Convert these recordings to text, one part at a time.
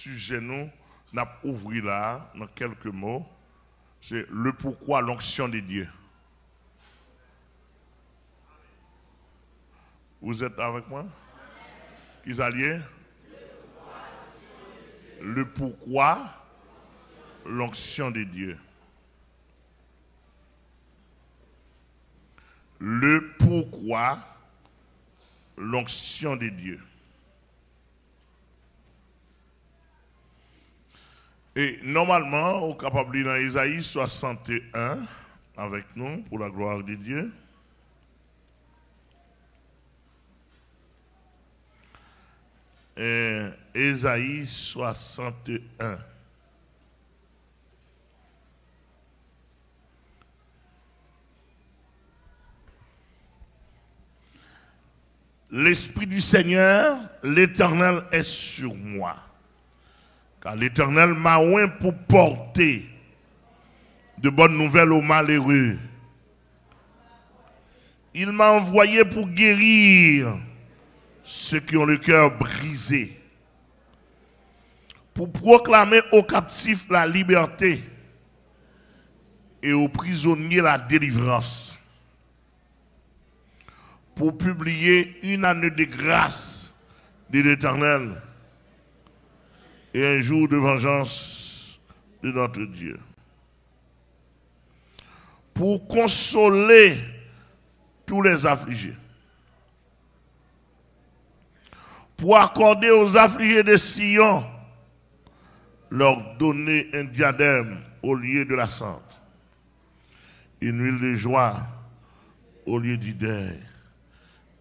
sujet nous n'a ouvert là dans quelques mots, c'est le pourquoi l'onction de Dieu. Vous êtes avec moi? Qui alliés? Le pourquoi l'onction de Dieu. Le pourquoi l'onction de Dieu. Et normalement, on est capable de lire dans Isaïe 61 avec nous pour la gloire de Dieu. Et Isaïe 61. L'Esprit du Seigneur, l'Éternel est sur moi. Car l'Éternel m'a oint pour porter de bonnes nouvelles aux malheureux. Il m'a envoyé pour guérir ceux qui ont le cœur brisé, pour proclamer aux captifs la liberté et aux prisonniers la délivrance, pour publier une année de grâce de l'Éternel et un jour de vengeance de notre Dieu, pour consoler tous les affligés, pour accorder aux affligés de Sion, leur donner un diadème au lieu de la cendre, une huile de joie au lieu du deuil,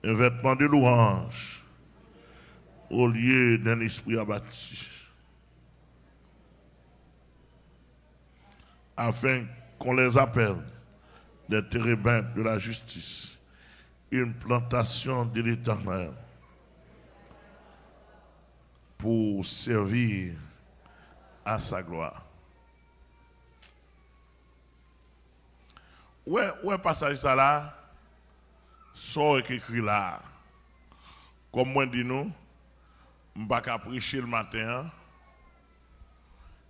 un vêtement de louange au lieu d'un esprit abattu, afin qu'on les appelle des térébintes de la justice, une plantation de l'Éternel, pour servir à sa gloire. Ouais, passage ça là, ça est écrit là. Comme moi dis nous, je ne vais pas prêcher le matin.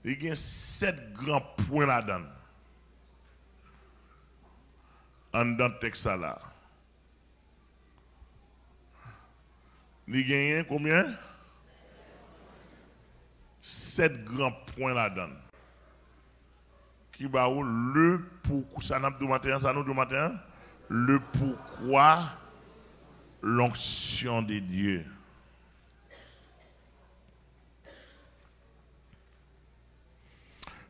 Il y a 7 grands points là-dedans. En dans le texte là. Il y a combien? 7 grands points là-dedans. Qui va où le pourquoi, ça nous du matin, le pourquoi l'onction de Dieu.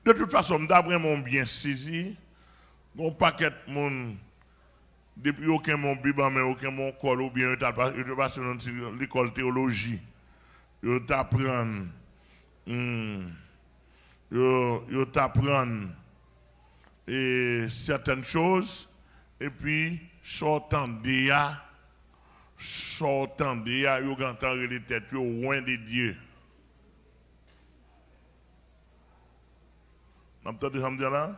De toute façon, d'après mon bien saisi, mon paquet mon depuis aucun mon biban mais aucun mon col ou bien je passe dans l'école théologie. Je t'apprends je t'apprends certaines choses et puis sortant d'IA yo gantan les têtes loin de Dieu. Vous entendez ça me dire là?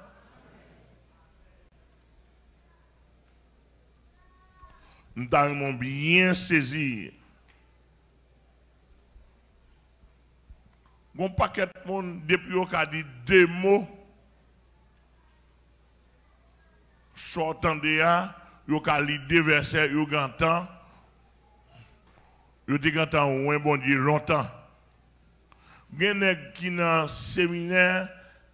Nous avons bien saisi. Bon paquet de monde depuis qu'on a dit 2 mots sortant de là, yo ka li 2 versets, yo gantan ouin bon Dieu longtemps. Gen nèg qui dans séminaire,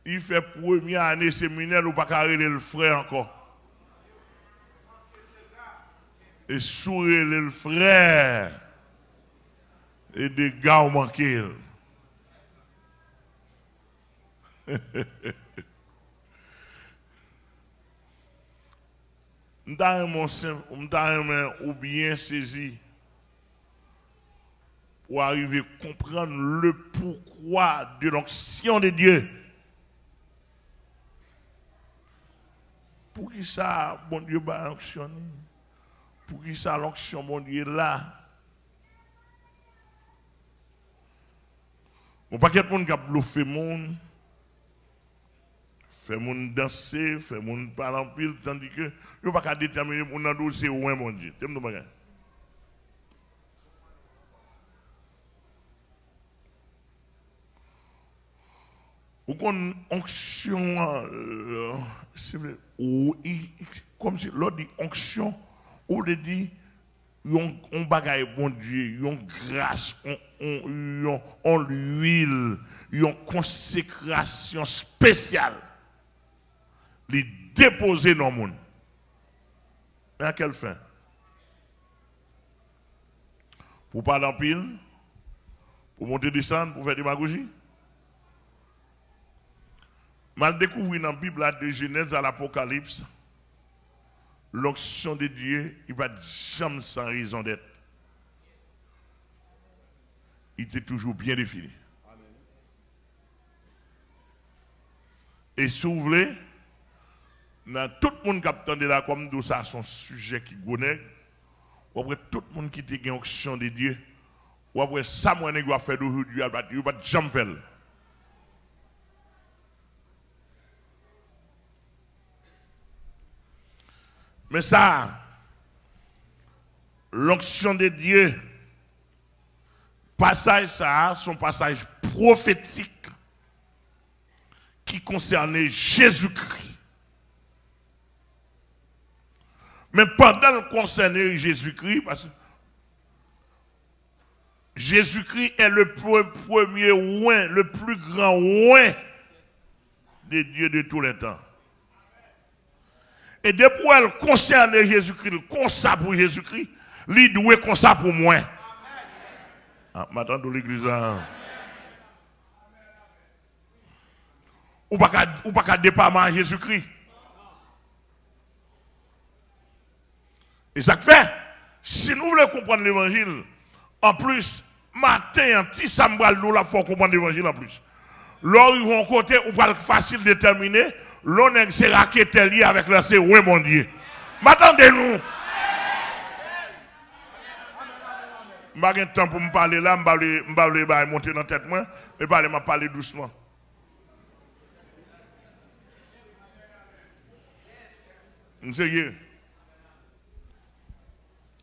il fait première année séminaire ou pas carrer le frère encore. Et sourire le frère et des gars ont manqué. Ou bien saisi pour arriver à comprendre le pourquoi de l'onction de Dieu. Pour qui ça, bon Dieu, va onctionner? Pour qui ça, l'onction, bon Dieu, là? Bon, pas quelqu'un qui a bluffé monde, fait monde danser, fait monde parler en pile, tandis que je ne peux pas déterminer pour nous dossier ou un bon Dieu. Tu me dis, Ou qu'on onction, comme si l'autre dit onction, ou le dit, on bagaille bon Dieu, on grâce, on l'huile, on consécration spéciale, les déposer dans le monde. Mais à quelle fin? Pour parler en pile, pour monter descendre, pour faire démagogie. Mal découvrir dans la Bible de Genèse à l'Apocalypse, l'onction de Dieu, il va jamais sans raison d'être. Il était toujours bien défini. Et si vous voulez, dans tout le monde qui attend là comme d'où ça son sujet qui connaît, ou après tout le monde qui était une onction de Dieu, ou après ça moi ne doit faire d'aujourd'hui, il va jamais faire. Mais ça, l'onction de Dieu, passage ça, son passage prophétique qui concernait Jésus-Christ. Mais pendant le concernait Jésus-Christ, parce que Jésus-Christ est le premier oint, le plus grand oint de Dieu de tous les temps. Et depuis elle concerne Jésus-Christ, comme ça pour Jésus-Christ, il doit comme ça pour moi. Ah, maintenant de l'église. Ou pas qu'à départ à Jésus-Christ. Et ça fait, si nous voulons comprendre l'évangile, en plus, matin, petit sambral, nous la faut comprendre l'évangile en plus. Là, ils vont côté, ou pas facile de déterminer. L'on est c'est raqueté lié avec le c'est ouais mon Dieu. M'attendez-nous. Je n'ai pas de temps pour me parler là, je vais monter dans la tête moi, et parler doucement. Sérieux.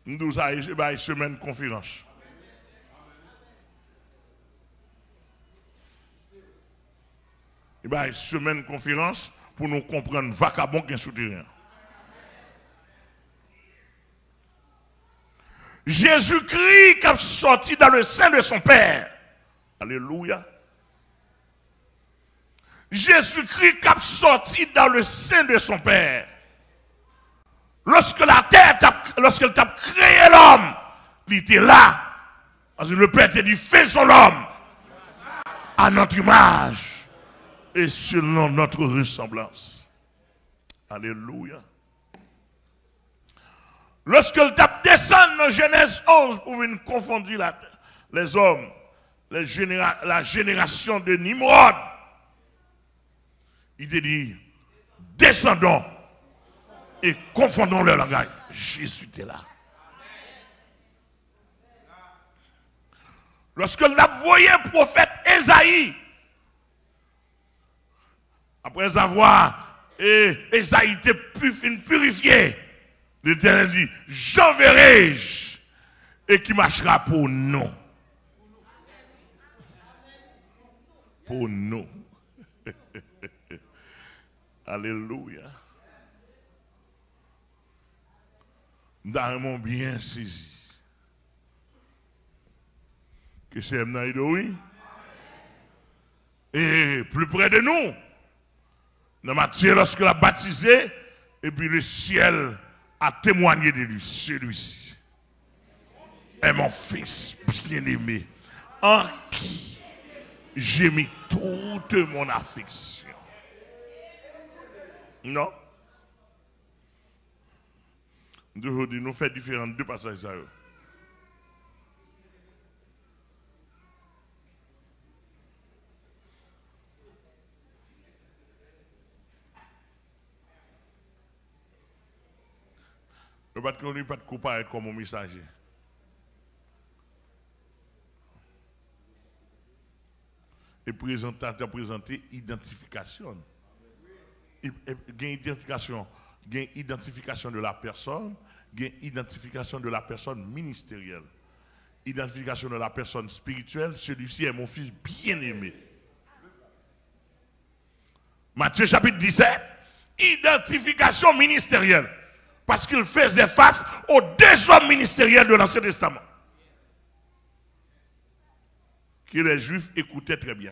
Nous avons une semaine de conférence. Il y a une semaine de conférence pour nous comprendre vacabon qui est souterrain. Jésus-Christ qui a sorti dans le sein de son Père. Alléluia. Jésus-Christ qui a sorti dans le sein de son Père. Lorsque la terre, lorsqu'elle a créé l'homme, il était là. Parce que le Père t'a dit, faisons l'homme à notre image et selon notre ressemblance. Alléluia. Lorsqu'elle tape descend dans Genèse 11 pour venir confondre les hommes, la génération de Nimrod, il te dit, descendons et confondons leur langage. Jésus était là. Lorsqu'elle a voyé le prophète Ésaïe, après avoir Ésaïe été purifié, l'Éternel dit, j'enverrai-je et qui marchera pour nous. Pour nous. Alléluia. Nous avons bien saisi que c'est Mnaïdoui. Et plus près de nous, dans Matthieu, lorsqu'il a baptisé, et puis le ciel a témoigné de lui, celui-ci est mon fils bien-aimé, en qui j'ai mis toute mon affection. Non? Aujourd'hui, nous faisons différents deux passages. Le patron n'est pas de comparer comme un messager. Et présentateur présenté identification. Il y a une identification de la personne, il y a une identification de la personne ministérielle. Identification de la personne spirituelle, celui-ci est mon fils bien-aimé. Matthieu chapitre 17, identification ministérielle. Parce qu'il faisait face aux deux hommes ministériels de l'Ancien Testament. Que les Juifs écoutaient très bien.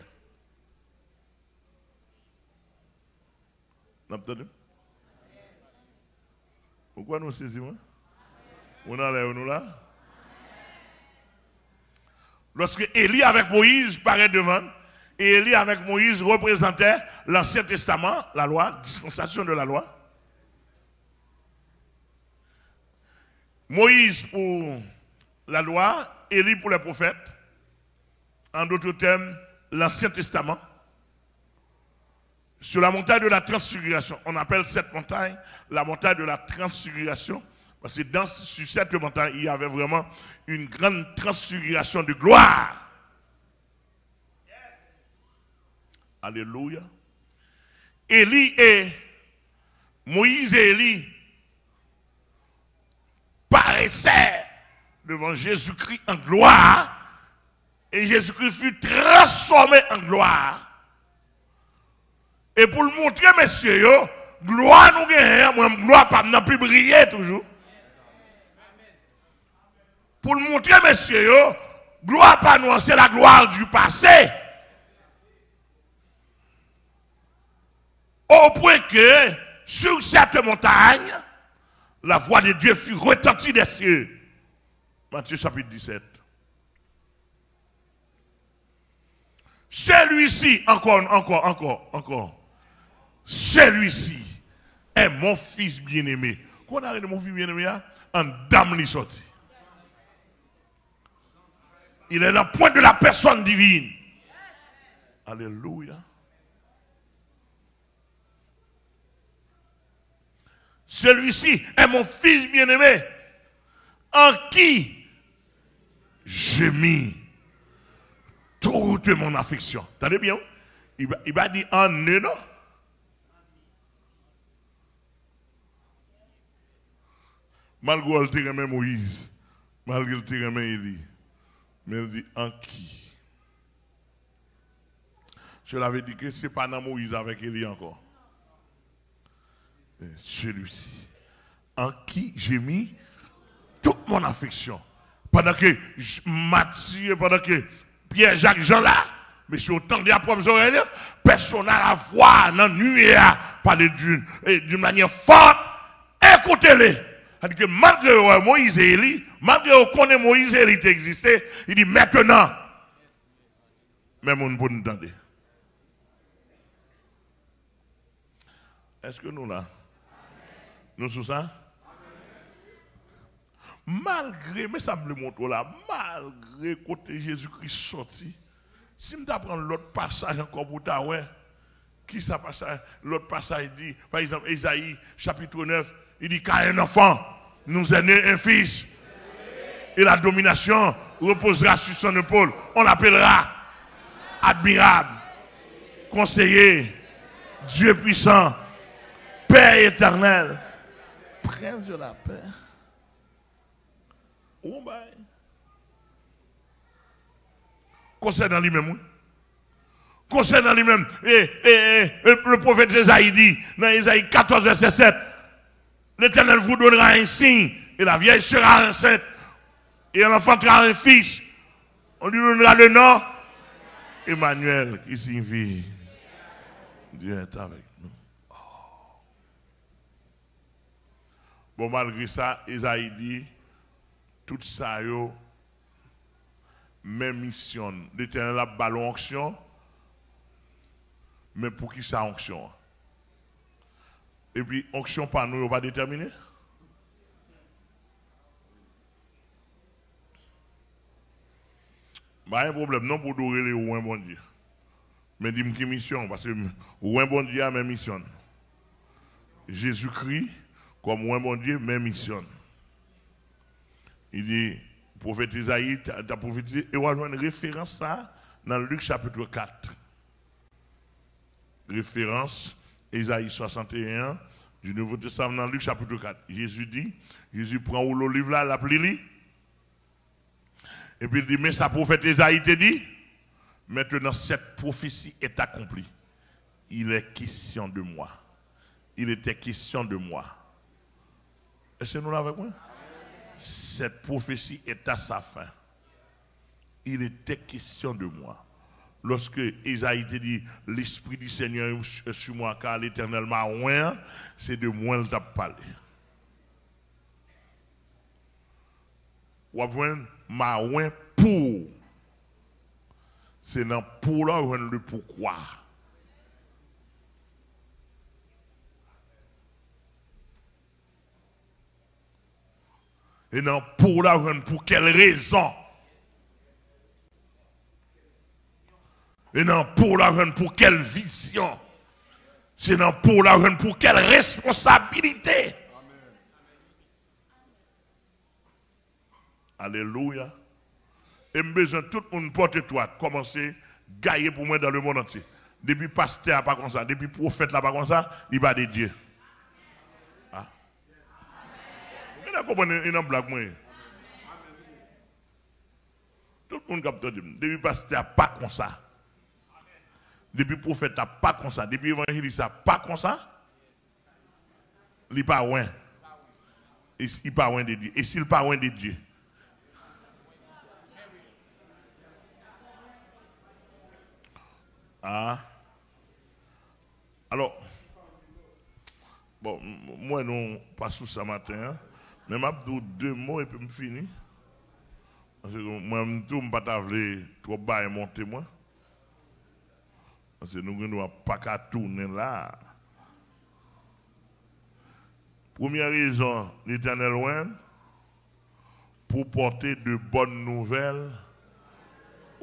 Vous entendez? Pourquoi nous saisissons? On enlève nous là? Lorsque Élie avec Moïse paraît devant, et Élie avec Moïse représentait l'Ancien Testament, la loi, dispensation de la loi. Moïse pour la loi, Élie pour les prophètes. En d'autres termes, l'Ancien Testament. Sur la montagne de la transfiguration, on appelle cette montagne la montagne de la transfiguration, parce que sur cette montagne, il y avait vraiment une grande transfiguration de gloire. Yes. Alléluia. Élie et Moïse et Élie paraissaient devant Jésus-Christ en gloire, et Jésus-Christ fut transformé en gloire. Et pour le montrer, messieurs, gloire nous gagne, moi, gloire pas n'a plus briller toujours. Pour le montrer, messieurs, gloire pas nous, c'est la gloire du passé. Au point que, sur cette montagne, la voix de Dieu fut retentie des cieux. Matthieu chapitre 17. Celui-ci, encore. Celui-ci est mon fils bien-aimé. Qu'on a de mon fils bien-aimé, en dame li sorti. Il est la pointe de la personne divine. Alléluia. Celui-ci est mon fils bien-aimé, en qui j'ai mis toute mon affection. Attendez bien, il va dire en eux, non? Malgré le terrain Moïse, malgré le terrain Élie, mais il dit en qui? Cela veut dire que ce n'est pas dans Moïse avec Élie encore. Celui-ci, en qui j'ai mis toute mon affection. Pendant que Matthieu, pendant que Pierre, Jacques, Jean là, mais si autant de la propre oreille, personne n'a la voix dans la nuit à parler d'une manière forte. Écoutez-les. C'est-à-dire que malgré Moïse et Élie, malgré qu'on connaît Moïse et Élie existait, il dit maintenant, même on peut nous entendre. Est-ce que nous là? Nous sommes ça? Malgré, mais ça me le montre là, malgré côté Jésus-Christ sorti, si je prends l'autre passage encore pour ta ouais, qui ça passage? L'autre passage dit, par exemple, Ésaïe chapitre 9, il dit car un enfant nous est né un fils, et la domination reposera sur son épaule. On l'appellera admirable, conseiller, Dieu puissant, Père éternel, Prince de la paix. Oh ben. Concernant lui-même, concernant lui-même, le prophète Ésaïe dit, dans Ésaïe 14, verset 7, l'Éternel vous donnera un signe, et la vieille sera enceinte, et elle enfantera un fils. On lui donnera le nom Emmanuel, qui signifie Dieu est avec nous. Oh. Bon, malgré ça, Ésaïe dit, tout ça, même mission. L'Éternel a ballon onction, mais pour qui ça onction? Et puis, onction par nous, on va déterminer. Pas un problème, non pour adorer les ou un bon Dieu. Mais dis-moi qui mission, parce que ou un bon Dieu a même mission. Jésus-Christ, comme ou un bon Dieu, même mission. Il dit, prophète Isaïe, tu as prophétisé, et on a une référence ça dans Luc chapitre 4. Référence, Isaïe 61, du Nouveau Testament dans Luc chapitre 4. Jésus dit, Jésus prend l'olive là, la plie. Et puis il dit, mais sa prophète Isaïe te dit, maintenant cette prophétie est accomplie. il est question de moi. Il était question de moi. Est-ce que nous l'avons avec moi? Cette prophétie est à sa fin. Il était question de moi. Lorsque Isaïe te dit, l'Esprit du Seigneur est sur moi, car l'Éternel m'a oint, c'est de moi qu'il t'a parlé. Ou après, m'a oint pour. C'est dans pour là où le pourquoi. Et non pour là pour quelle raison? Et non pour la pour quelle vision? C'est non pour la pour quelle responsabilité? Amen. Alléluia. Et je besoin tout le monde porte toi, commencer à gagner pour moi dans le monde entier. Depuis pasteur pas comme ça, depuis prophète là pas comme ça, il va de Dieu. Ah. Vous comprenez une blague moi. Tout le monde capte depuis pasteur pas comme ça. Depuis prophète pas comme ça, depuis évangéliste pas comme ça. Il pas loin. Il pas loin de Dieu. Et s'il pas loin de Dieu, ah. Alors, bon, moi non, pas sous ce matin, hein, mais je vais dire 2 mots et puis je finis. Parce que moi, je ne vais pas trop bas et monter moi. Parce que nous ne devons pas qu'à tourner là. Première raison, l'Éternel loin, pour porter de bonnes nouvelles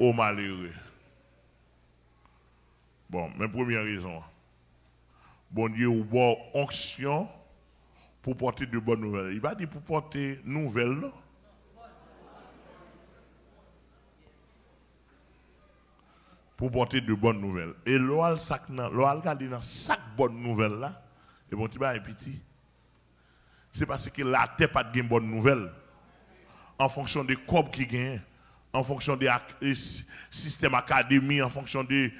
aux malheureux. Bon, mais première raison. Bon Dieu, ou bon onction pour porter de bonnes nouvelles. Il va dire pour porter nouvelles, non? Pour porter de bonnes nouvelles. Et l'oal garde dans chaque bonne nouvelle là, et bon, tu vas petit. C'est parce que la terre pas de bonne nouvelle. En fonction des corps qui gagnent, en fonction des systèmes académiques, en fonction des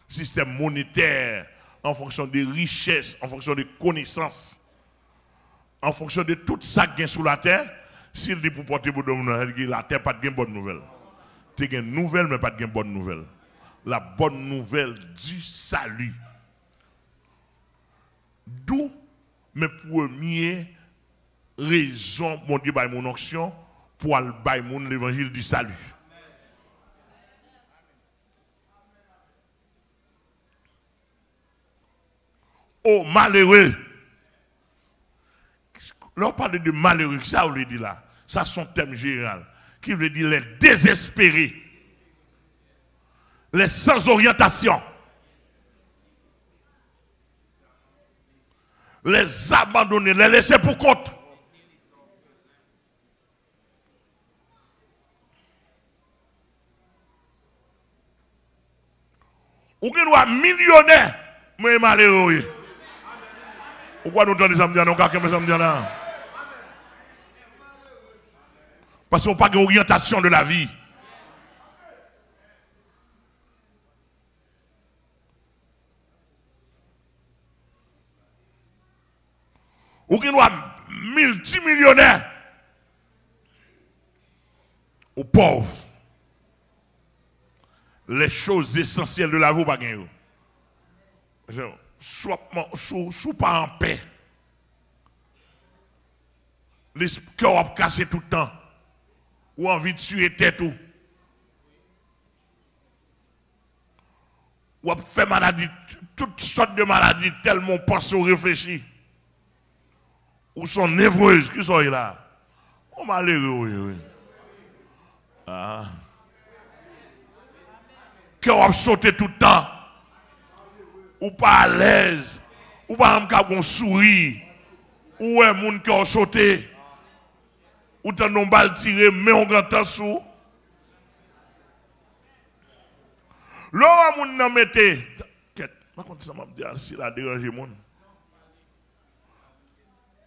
systèmes monétaires, en fonction des richesses, en fonction des connaissances, en fonction de tout ça qui est sous la terre, s'il dit pour porter bonne nouvelle, la terre pas de bonne nouvelle. Tu as une nouvelle, mais pas de bonne nouvelle. La bonne nouvelle du salut. D'où mes premières raisons, mon Dieu, par mon onction, pour aller l'évangile du salut. Oh, malheureux. Lorsqu'on parle de malheureux, ça on le dit là. Ça, c'est son thème général. Qui veut dire les désespérés, les sans orientation, les abandonnés, les laissés pour compte. Ou qui doit millionnaire, mais malheureux. Pourquoi nous donnons ça me dire non, car me dire là? Parce qu'on n'a pas d'orientation de la vie. Ou qui doit multimillionnaire. Ou pauvre. Les choses essentielles de la vie, pas gagner. Soit pas en paix. Les cœurs cassés tout le temps. Ou envie de tuer tête ou. Ou fait maladie, toutes sortes de maladies tellement pensées ou réfléchies. Ou sont névreuses, qui sont là? On malheureux, oui. Ah. Cœur a sauté tout le temps. Ou pas à l'aise. Ou pas un sourire. Ou un monde qui a sauté. Ou t'as non bal tiré, mais on grand sous. Là, on n'a mette. Par contre, ça m'a dit, si la dérange mon.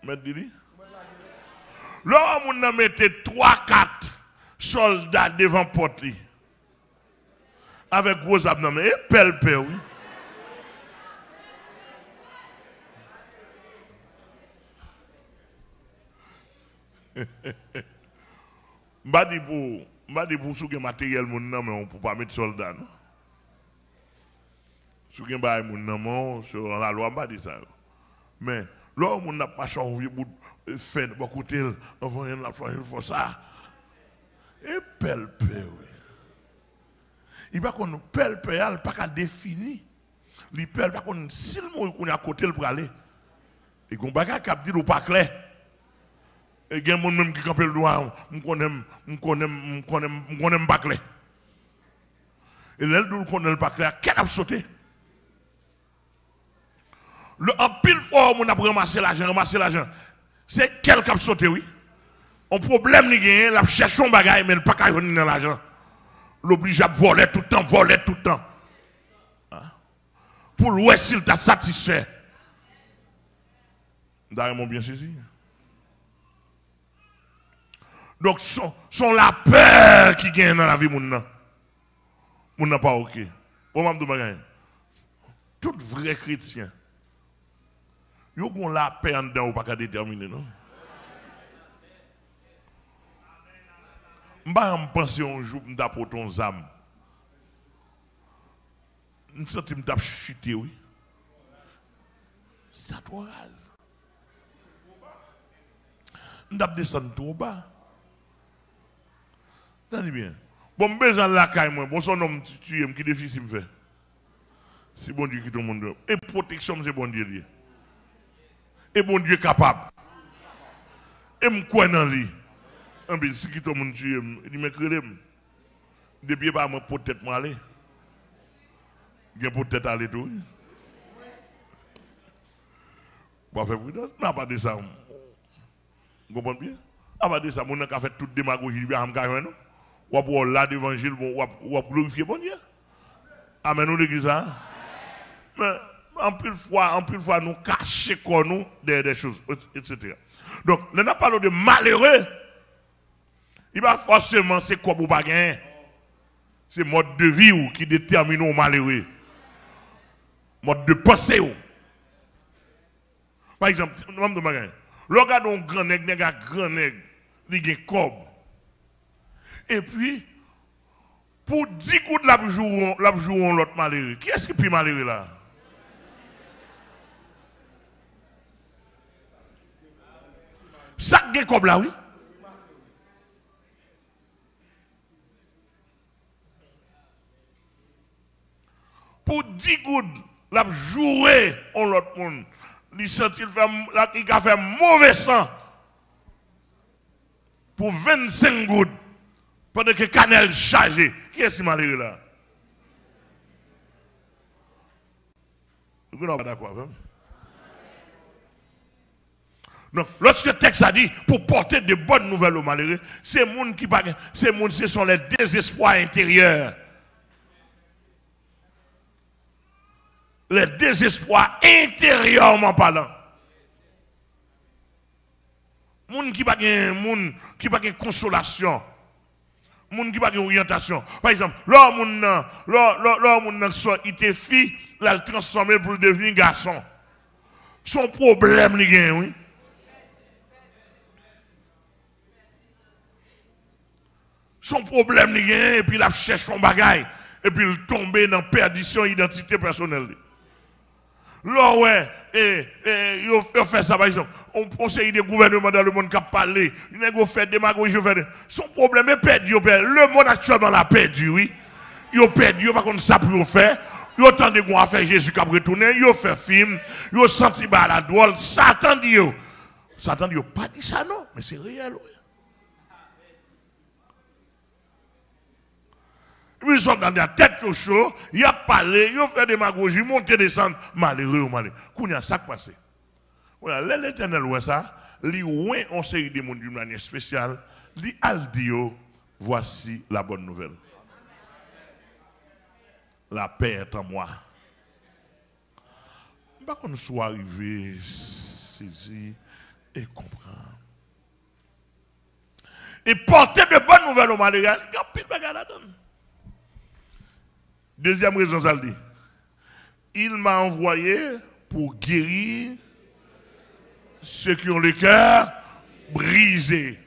Mais dis-lui. Là, on n'a mette 3-4 soldats devant porte. Avec gros abdomen. Et pelle, oui. M'a dit pour souke matériel mon nan mais on peut pas mettre soldat non. Souke bail mon nan mon sur la loi m'a dit ça. Mais là mon n'a pas changé pour faire de côté envoyer la fois il faut ça. Et pelpe oui. Il va qu'on pelpe il pas qu'à définir. Il pelpe pas qu'on si le monde qu'on est à côté le pour aller. Et qu'on bagarre cap dit ou pas clair. Et il y a des gens même qui campent le doigt, je connais pas clair. Et là, nous connaissons pas clair, qu'elle a sauté. En pile fois, on a ramassé l'argent. C'est quel qui a sauté, oui. Un problème, il y a la cherche son bagage, mais il n'a pas qu'à venir dans l'argent. L'oblige à voler tout le temps. Pour l'ouest, s'il t'a satisfait. D'ailleurs, bien saisi. Donc, sont la peur qui gagne dans la vie, mon n'a pas ok. Tout vrai chrétien, ils ont la paix en dedans ou pas qu'à déterminer, non? Je pense un jour, je vais pour ton âme. Je sens que je vais chuter, oui. Ça te rase. Je vais descendre trop bas. Tenez bien. Bon, je besoin de la caille, moi. Bon, son homme tué, qui difficile me fait. C'est bon Dieu qui tout le monde. Et protection, c'est bon Dieu. Et bon Dieu capable. Et me croit dans lui. Et si tout le monde tué, il dit, me crée. Depuis pas moi, peut-être m'aller. Il peut-être aller tout. Pas faire prudence. Non, pas de ça. Vous comprenez bien? Ah, pas de ça. Mon a fait toute démagogie. Il y a un non? Ou pour là l'évangile, ou pour glorifier bon Dieu. Amen, nous l'église. Mais en plus de fois, nous cachons nous des choses, etc. Donc, nous n'avons pas parlé de malheureux. Il va forcément, c'est quoi pour pas gagner. C'est le mode de vie qui détermine le malheureux. Mode de pensée. Par exemple, nous avons dit, regardons un grand nègre, il y a un cob. Et puis, pour 10 coups de la jouer l'autre malheureux. Qui est-ce qui est plus malheureux là? Ça qui est comme là, oui? Pour 10 coups de la jouer l'autre monde. Il a fait mauvais sang. Pour 25 gouttes. Pendant que Canel chargé. Qui est-ce qui est malheureux là? Vous n'êtes pas d'accord avec moi? Donc, lorsque le texte a dit, pour porter de bonnes nouvelles aux malheureux, c'est monde qui ce sont les désespoirs intérieurs. Les désespoirs intérieurement parlant. Monde qui n'a pas consolation. Moun qui n'a pas orientation. Par exemple, l'homme il était fille, il a transformé pour devenir garçon. Son problème, il gagne, oui. Son problème, il gagne, et puis il a cherché son bagaille, et puis il tombe dans la perdition identité personnelle. Là, ouais, il fait ça, par exemple. On sait des gouvernements dans le monde qui ont parlé. Il a fait des démagogie. Son problème est perdu. Le monde actuellement l'a perdu, oui. Il a perdu, par contre, ça pour faire. Il a entendu qu'on a fait Jésus qui a retourné. Il a fait film. Il a senti la drôle. Satan dit, pas dit ça, non, mais c'est réel, oui. Ils sont dans la tête au chaud, il a parlé, il a fait des démagogie, monter, descendre, malheureux ou malheureux. Qu'on y a ça passé. Voilà, l'Éternel, ouais ça, lui, ouais, on sait des mondes d'une manière spéciale, lui, al dit, voici la bonne nouvelle. La paix est en moi. Pas qu'on soit arrivé, saisi et comprendre. Et porter de bonnes nouvelles aux malheureux, il y a pile de bagarre là-dedans. Deuxième raison, ça dit. Il m'a envoyé pour guérir ceux qui ont le cœur brisé.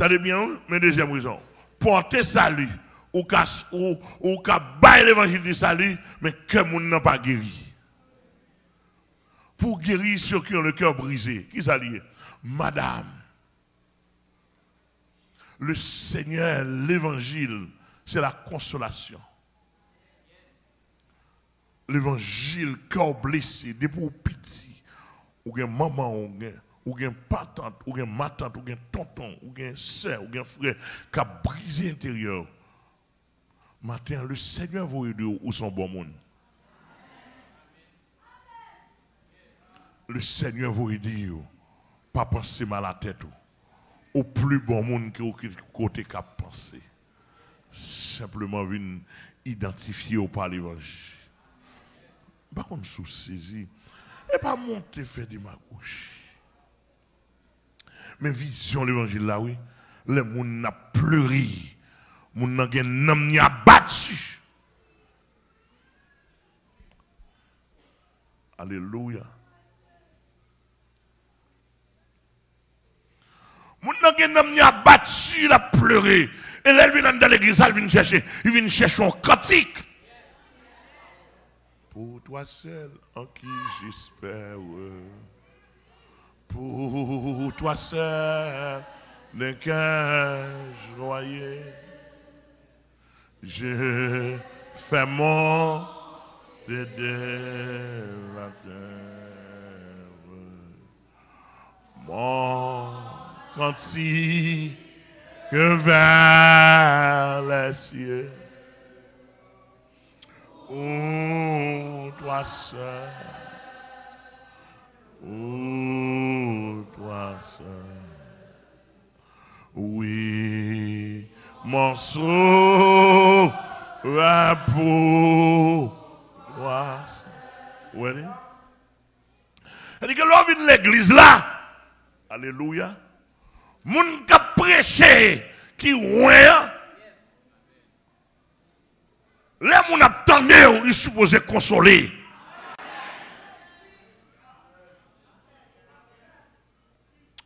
T'as bien, mais deuxième raison. Porter salut, ou qu'à bailler l'évangile du salut, mais que moun n'a pas guéri. Pour guérir ceux qui ont le cœur brisé. Qui s'allie? Madame, le Seigneur, l'évangile, c'est la consolation. L'évangile, cœur blessé, des pour pitié, ou bien maman, ou bien patante, ou bien ma tante, ou bien tonton, ou bien soeur, ou bien frère, qui a brisé l'intérieur. Matin, le Seigneur vous aider ou son bon monde. Le Seigneur vous aider, pas penser mal à la tête, au plus bon monde que au côté qu'a pensé. Simplement venir identifier par l'évangile. Pas comme sous saisi, et pas monter faire des magouches. Mais vision l'évangile là, oui, les gens n'a pleuré, les gens n'a battu. Alléluia. Les gens n'a battu, il a pleuré. Et là, il vient dans l'église, il vient chercher un cantique. Pour toi seul en qui j'espère. Pour toi seul, le cœur joyeux, je fais mon de la terre, mon cantique vers les cieux. Oh, toi seul. Oh, toi seul. Oui, mon sauveur pour toi seul. Oui. C'est-à-dire que l'on vient de l'église là. Alléluia. Moun qui a prêché, qui ouin. Les gens attendent, ils sont supposés consoler.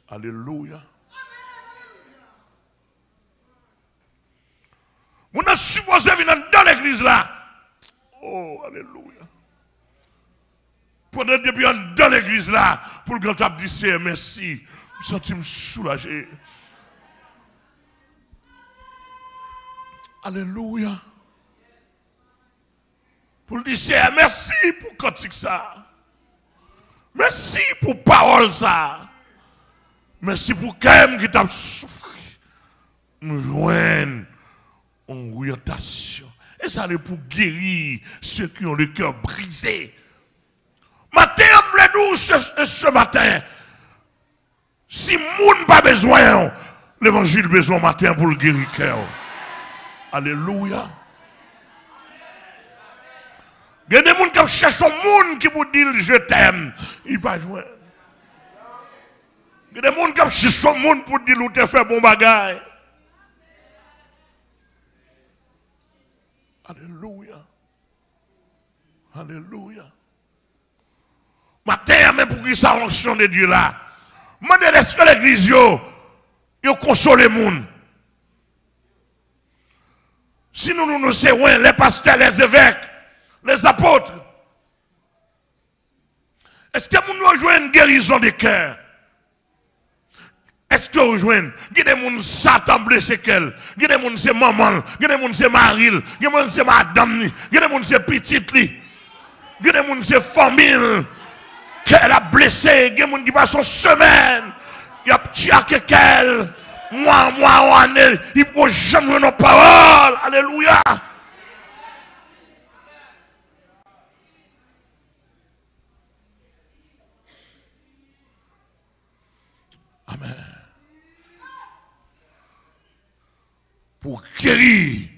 Alléluia. On a supposé venir dans l'église là. Oh, alléluia. Pendant depuis dans l'église là, pour le grand cap du Seigneur, merci. Je me sens soulagé. Alléluia. Pour le dire, Seigneur, merci pour cantique ça. Merci pour parole ça. Merci pour quelqu'un qui t'a souffert. Nous joignons en orientation. Et ça c'est pour guérir ceux qui ont le cœur brisé. Matin, nous ce matin. Si moun pas besoin, l'évangile besoin matin pour le guérir cœur. Alléluia. Il y a des gens qui cherchent un monde qui vous dit je t'aime. Il va jouer. Il y a des gens qui cherchent un monde pour dire tu fait bon bagage. Alléluia. Alléluia. Matin, même pour qui ça l'onction de Dieu là. Demandez est-ce que l'église yo console les gens. Si nous savons les pasteurs, les évêques, les apôtres, est-ce que nous rejoignons une guérison des cœurs? Est-ce que nous rejoignons? Il y a des gens qui Satan blessé qu'elle. Il y a des gens qui c'est maman. Il y a des gens qui c'est Maril. Il y a des gens qui c'est madame. Il y a des gens qui c'est petite. Il y a des gens qui c'est famille. Qu'elle a blessé. Il y a des gens qui passent une semaine. Il y a petit à qu'elle. Moi, il ne faut jamais nos paroles. Alléluia. Amen. Pour guérir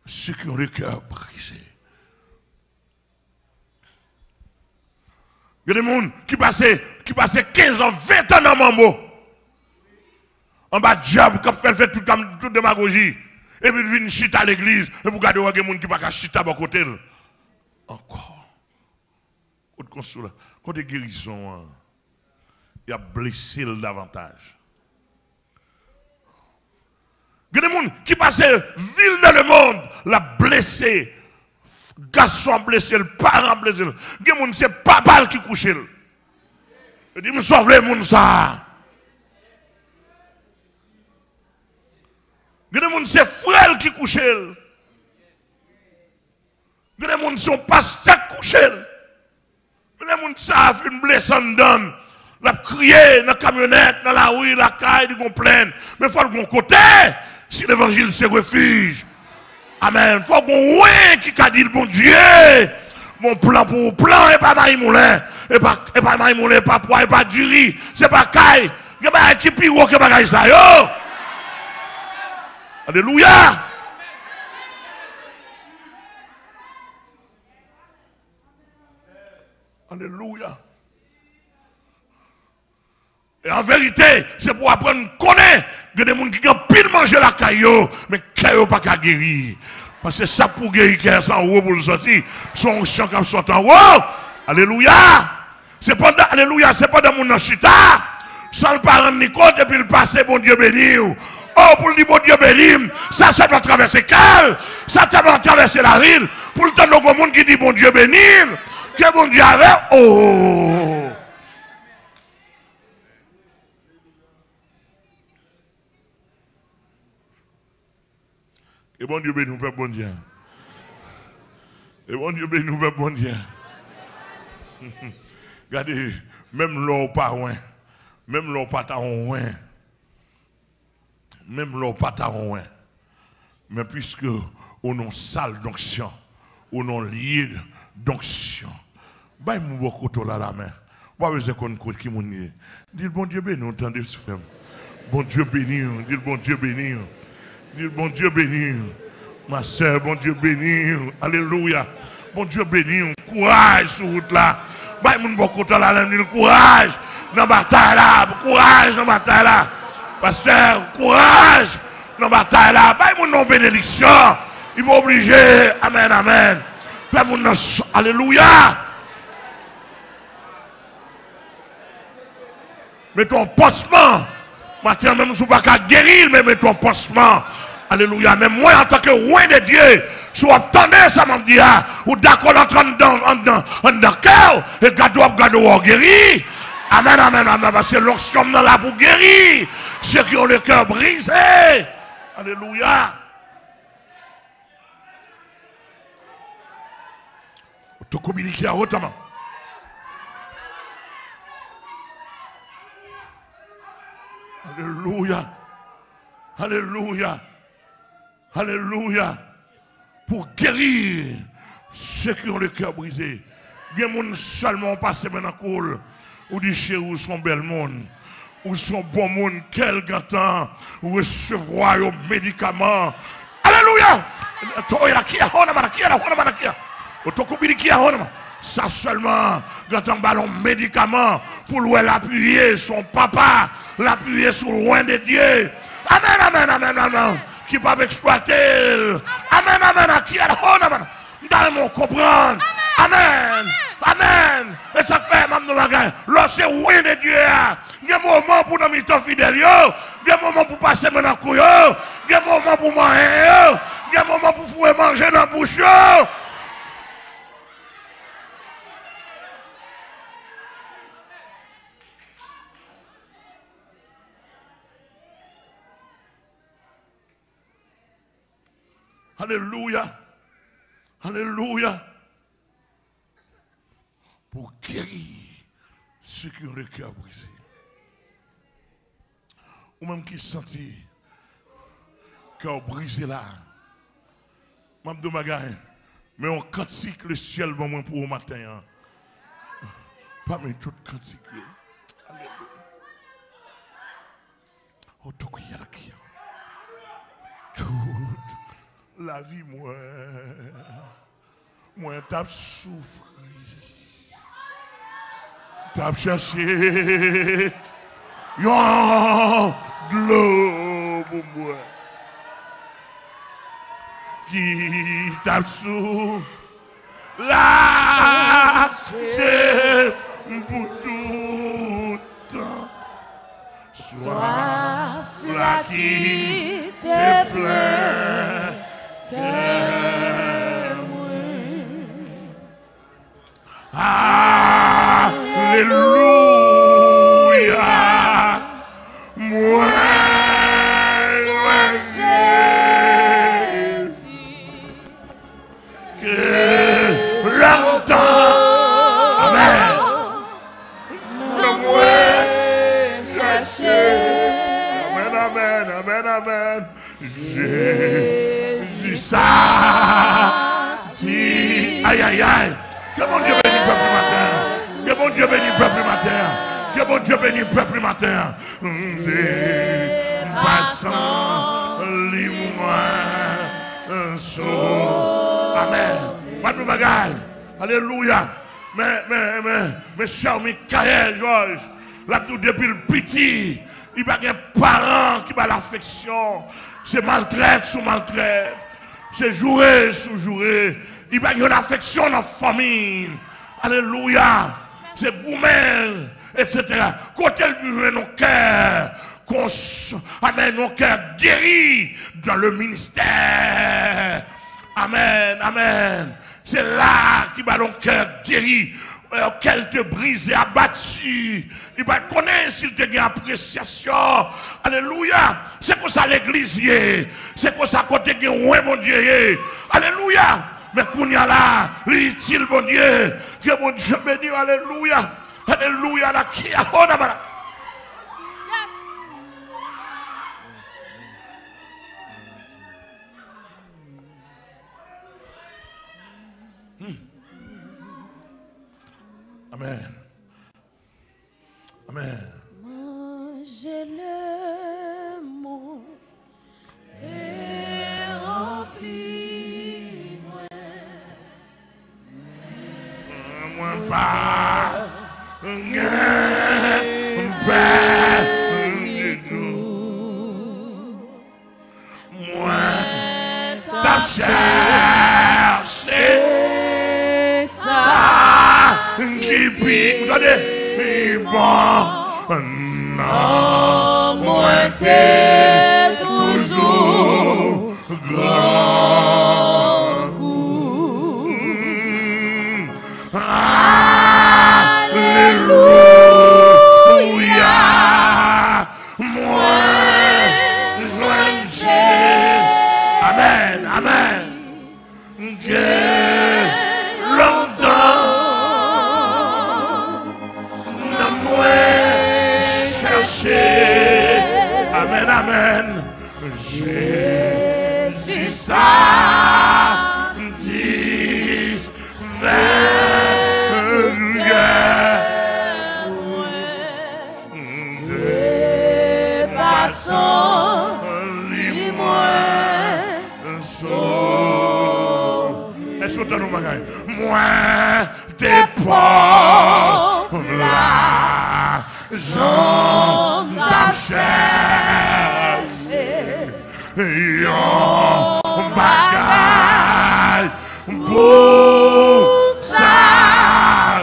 ceux qui ont le cœur brisé. Il y a des gens qui passaient 15 ans, 20 ans dans Mambo. En bas de diable, qui fait toute démagogie. Et puis, ils viennent chita à l'église. Et vous regardez, il y a des gens qui ne peuvent pas chita à côté. Encore. Côté consola, côté guérison, il a blessé davantage. Il y a des gens qui passent ville dans le monde, la blessé, garçon blessé, le parent blessé. Il y a des gens c'est papa qui couche. Il dit, me sauve les gens ça. Il y a des gens c'est frère qui couche. Il y a des gens sont pasteur qui couche. Il y a des gens qui savent une blessure dedans. La crier dans la camionnette, dans la rue, la caille, ils vont plein. Mais il faut le bon côté. Si l'évangile c'est refuge. Amen. Il faut qu'on ouais qui a dit le bon Dieu. Mon plan pour plan et pas Maï Moulin. Et pas Maï Moulin, pas poids, et pas du riz. C'est pas caille. Il y a pas qui pire que pas ça. Yo. Alléluia. Alléluia. Et en vérité, c'est pour apprendre à connaître que des gens qui ont pile manger la caillou, mais caillou pas qu'à guérir. Parce que ça pour guérir, qui est en haut pour le sortir, son chant qui sort en haut. Alléluia. C'est pas alléluia, c'est pas dans mon chita. Sans le parent ni compte et puis le passé, bon Dieu béni. Oh, pour le dire bon Dieu béni, ça doit traverser Cal, ça doit traverser la ville. Pour le temps, il y a monde qui dit bon Dieu béni, que bon Dieu avait. Oh. Et bon Dieu béni nous fait bon Dieu. Et bon Dieu béni nous fait bon Dieu. Regardez, même l'eau pas loin. Même l'eau pas loin. Même l'eau pas loin. Mais puisque on a salle d'onction, on a lié d'onction. Bah, mon beaucoup là la main. Moi, je connais qui mon nier. Dis bon Dieu béni, entendez ce frère. Bon Dieu béni, dis bon Dieu béni. Dis bon Dieu béni. Ma soeur, bon Dieu béni. Alléluia. Bon Dieu béni. Courage sur route là. Bah, mon beaucoup là, le courage dans la bataille là. Courage dans la bataille là. Pasteur, courage dans la bataille là. Bah, mon nom bénédiction. Il va obliger. Amen, amen. Fais mon nom. Alléluia. Mettons pansement. Maintenant, même si vous ne pouvez pas guérir, mais mettons pansement. Alléluia. Mais moi, en tant que roi de Dieu, si vous attendez ça, m'a dit, ou d'accord, entrer dans cœur, et gardez-vous guéri. Amen, amen, amen. Parce que l'onction dans là pour guérir ceux qui ont le cœur brisé. Alléluia. Tu communiques à autrement. Alléluia. Alléluia. Alléluia. Pour guérir ceux qui ont le cœur brisé. Il y a des gens seulement passé maintenant cool. Ou dit chez vous sont bel monde. Ou sont bon monde. Quel temps. Ou recevoir aux médicaments. Alléluia. Ça seulement, quand on ballon médicament pour l'appuyer, son papa, l'appuyer sur le loin de Dieu. Amen, amen, amen, amen. Qui va exploiter. Amen, amen, qui est là, nous devons comprendre. Amen, amen. Et ça fait, même nous la lorsque loin de Dieu, il y a un moment pour nous mettre fidèles, il y a un moment pour passer dans le couille, il y a un moment pour manger, il y a un moment pour fouer manger dans la bouche. Alléluia. Alléluia. Pour guérir ceux qui ont le cœur brisé. Ou même qui sentent cœur brisé là. Mme de Magaï, mais on cantique le ciel bon moins pour au matin. Hein. Pas mais tout cantique. Alléluia. Oh, donc il y a qui. Toute la vie, moi, t'as souffert. T'as cherché yon de l'eau pour moi qui t'a sous la c'est pour tout temps soif la qui te Alléluia. Moi, Jésus, que longtemps, amen, moi chercher, amen, amen, amen, amen, Jésus, ça dit, aïe, aïe, aïe, que mon Dieu bénisse le peuple matin, que mon Dieu bénisse le peuple matin, que mon Dieu bénisse le peuple matin, passant, lis-moi, amen. Madame Bagaille, alléluia. Mais cher Michael, Georges, là tout depuis le petit, il n'y a pas un parent qui a l'affection. C'est maltraite sous maltraite. C'est jouer sous jouer. Il n'y a pas une affection dans la famille. Alléluia. C'est vous-même, etc. Quand elle vit nos cœurs, amen, nos cœurs guéris dans le ministère. Amen, amen. C'est là qu'il va ton cœur guéri, qu'elle te brise et abattu. Il va connaître s'il te gagne appréciation. Alléluia. C'est pour ça l'église, c'est pour ça qu'on te gagne, ouais, mon Dieu. Alléluia. Mais qu'on y a là, l'utile, mon Dieu, que mon Dieu bénisse, alléluia. Alléluia. La qui a Amen. Amen. Manger le monde, t'es rempli, moi pas, du tout. Moi, t'as cherché ça. Qui pique, regardez, bon, non, moi t'es toujours grand goût. Alléluia, moi, joindre, amen, amen, que longtemps. Amen, amen. Jésus, ça dit, c'est passant, lis-moi, sauve. Est-ce que tu as nous magasin? Moi, t'es pauvre là. Jean t'a cherché, yon bagaille pour satisfaire.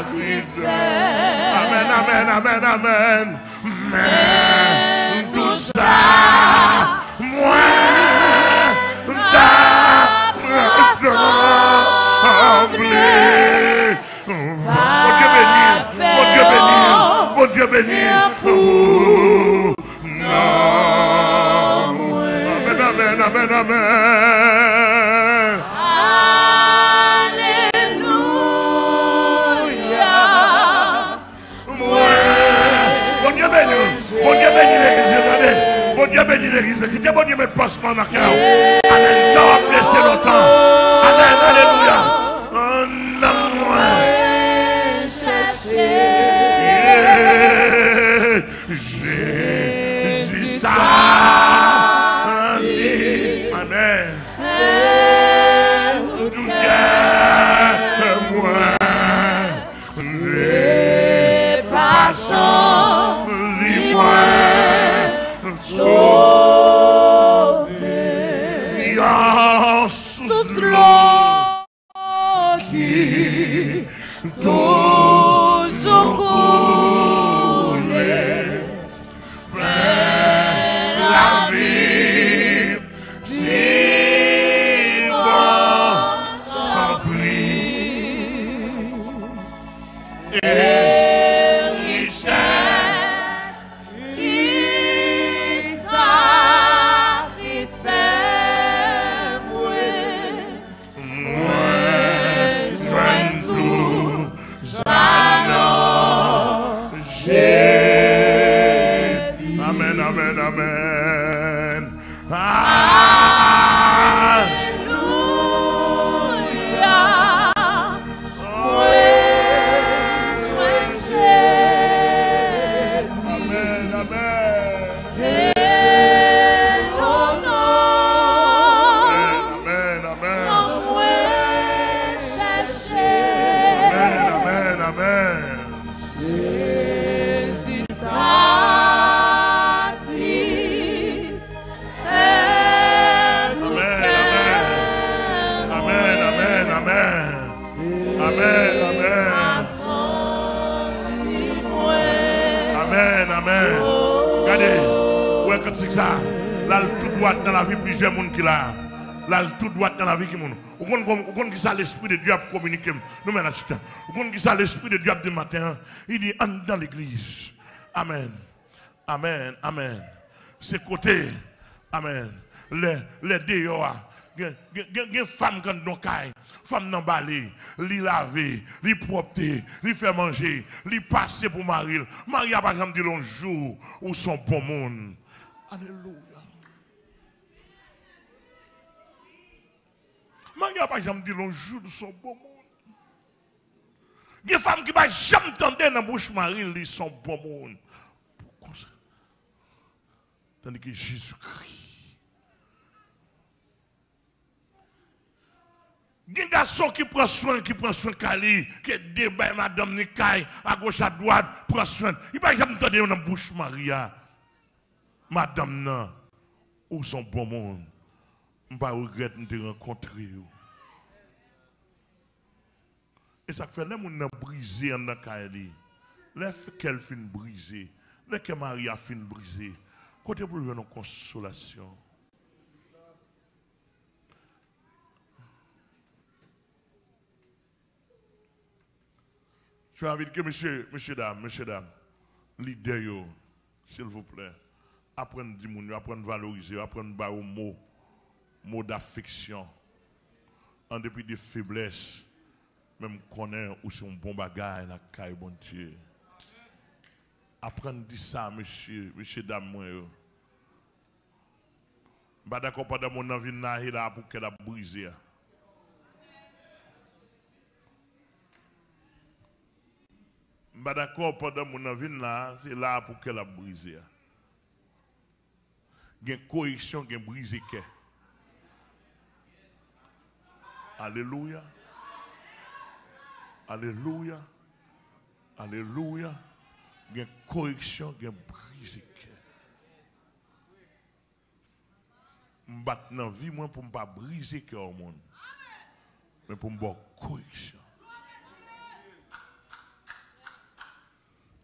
Amen, amen, amen, amen. Mais tout ça, moi, t'as ressemblé. Mon Dieu béni, mon Dieu béni. Mon Dieu béni. Non. Amen, amen, amen, amen. Alléluia. Mon Dieu béni. Mon Dieu béni l'église. Mon Dieu béni l'église. Qui te bon Dieu met pansement dans le cœur. Amen. Quand on va blesser longtemps. Amen. Alléluia. Non, moi. Jésus, ça dit, amen. Tout cœur, moi, les passants, lis-moi, sauver. Y'a sous l'eau qui toujours coule. La vie, si bon sans prix. Amen. Ça, là, tout droit dans la vie, plusieurs monde qui là. Là, tout droit dans la vie qui monde. Vous comprenez que ça, l'esprit de Dieu a communiqué. Nous, mais là, vous comprenez que ça, l'esprit de Dieu a dit matin. Il dit, entre dans l'église. Amen. Amen. Amen. C'est côté. Amen. Les dehors. Des femmes qui ont caille, femmes n'ont balé, li laver, li propter, li faire manger, li passer pour Marie. Marie a pas dit un jour où son bon monde. Alléluia. Marie a pas jamais dit un jour où son bon monde. Des femmes qui ne jamais entendu dans la bouche Marie, ils sont bon monde. Pourquoi ça? Tandis que Jésus-Christ. Il y a des garçons qui prennent soin de Kali, qui débat Madame Nikaï, à gauche, à droite, prend soin. Il ne va jamais entendre dans la bouche Maria. Madame, non, où sont bon monde? Je ne regrette pas de rencontrer. Et ça fait que les gens brisé en Kali. Les qu'elle fin brisé, les que Maria fin brisé. Côté pour une consolation. Je invite que monsieur, dame, leader, s'il vous plaît, apprendre à dire, apprendre à valoriser, apprendre à dire mots d'affection. En dépit des faiblesses, même connaître où c'est un bon bagage, la caille, bon Dieu. Apprendre à dire ça, monsieur, dame, moi. Je ne suis pas d'accord pendant mon envie là pour qu'elle a brisé. Je ne suis pas d'accord pendant mon envie là, c'est là pour qu'elle a brisé. Il y a une correction, il y a brisé. Alléluia. Alléluia. Alléluia. Il y a une correction, il y a brisé. Je me bats dans la vie pour ne pas briser le cœur au monde. Mais pour me faire correction.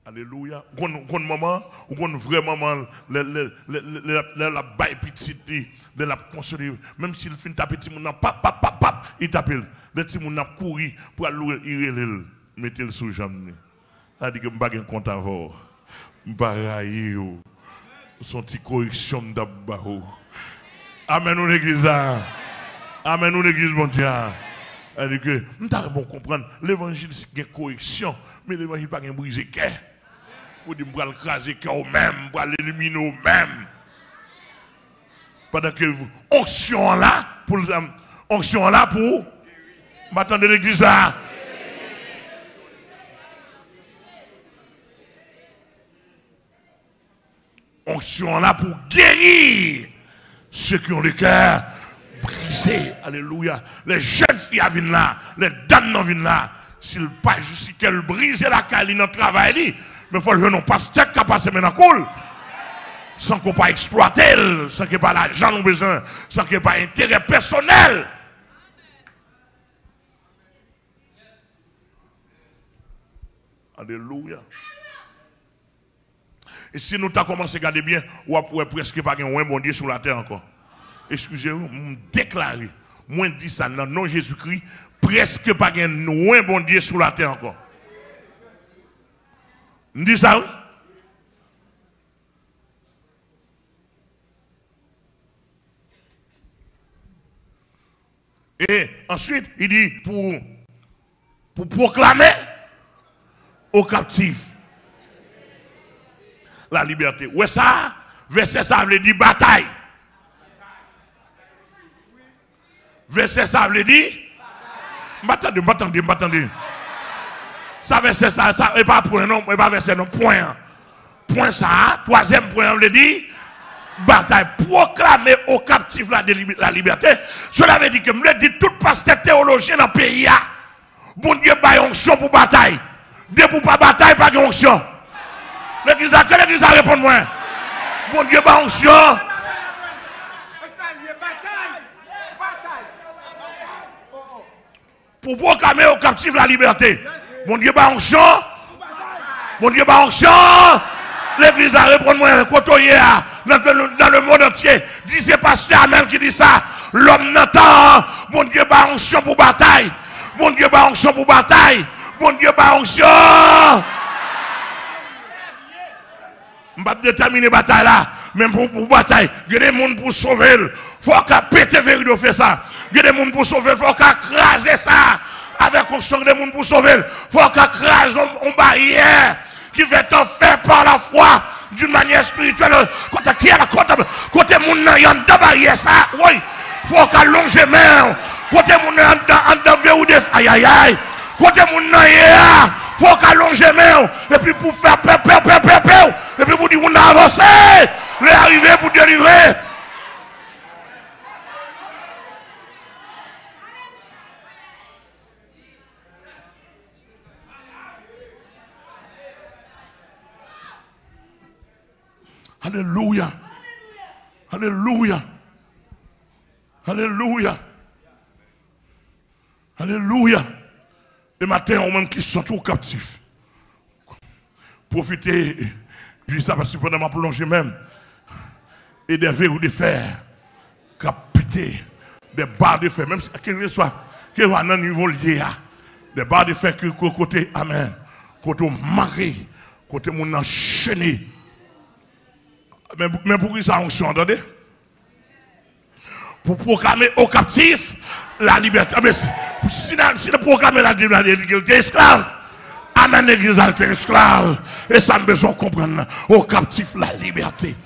Alléluia. Gon maman, ou gon vrai maman, la baille petite, la consoler, même s'il fait taper petit moun, pap, il t'appelle. Le petit moun a couru pour aller il mettre le sous jambe. Ça dit que m'pa gen compte avoir. M'pa railler son petit correction d'abbaho. Amen ou l'église là. Amen ou l'église bon Dieu. Elle dit que m'ta bon comprendre l'évangile c'est une correction, mais l'évangile pas gen briser cœur. Pour dire pour écraser cœur même, pour l'éliminer au même. Pendant que onction là pour m'attendre l'église là. Onction là pour guérir ceux qui ont le cœur brisé. Alléluia. Les jeunes filles viennent là, les dames viennent là. S'il pas juste qu'elles brisent la caline dans le travail, mais il faut le non pasteur qui a passé maintenant cool. Sans qu'on pas exploiter, sans qu'il n'y ait pas l'argent nous besoin, sans qu'il n'y ait pas intérêt personnel. Alléluia. Et si nous avons commencé à regarder bien, ou après presque pas un bon Dieu sur la terre encore. Excusez-moi, je déclare, moi je dis ça, dans le nom de Jésus-Christ, presque pas un bon Dieu sur la terre encore. Je dis ça, oui? Et ensuite, il dit pour proclamer aux captifs la liberté. Ouais, ça, Verset ça veut dire bataille. Verset ça veut dire m'attendez. Ça verset ça n'est pas point non, pas verset non point. Point ça, troisième point veut dire bataille. Proclamer aux captifs la liberté. Cela veut dire que me dit tout pasteur théologien dans le pays a bon Dieu ba onction pour bataille. Dès pour pas bataille pas onction. L'église a répond moi. Bon Dieu ba onction. Pour proclamer aux captifs la liberté. Mon Dieu, bah onction. Mon Dieu, bah onction. L'église a répondu moi, côtoyer dans le monde entier. Disait pasteur Amen qui dit ça. L'homme n'entend. Mon Dieu, bah onction pour bataille. Mon Dieu, bah onction pour bataille. Mon Dieu, bah onction. Je ne vais pas déterminer la bataille là. Même pour bataille, il y a des gens pour sauver. Il faut qu'à péter vérité de faire ça. Il y a des gens pour sauver. Il faut qu'à craser ça. Avec onction des gens pour sauver. Il faut qu'à craser une barrière qui va être faite par la foi d'une manière spirituelle. Côté moun y a une barrière ça. Oui. Il faut qu'à longer main. Côté moun y a un verrou. Aïe aïe aïe. Côté moun y a. Il faut qu'à longer main. Et puis pour faire peur. Et puis pour dire on a avancé. Les arriver pour délivrer. Alléluia. Alléluia. Alléluia. Alléluia. Et matin, on même qui sont tous captifs. Profitez, puis ça va se pendant ma plongée même. Et des verrous de fer, capter des barres de fer, même si quel soit, qu'il y a un niveau lié, des barres de fer qui côté, amen, côté maré, côté mon enchaîné. Mais pour qui ça onction, entendez? Pour proclamer aux captifs la liberté. Mais si nous proclamer la liberté, il est esclave. Amen, l'église est esclave. Et ça me besoin de comprendre. Aux captifs la liberté.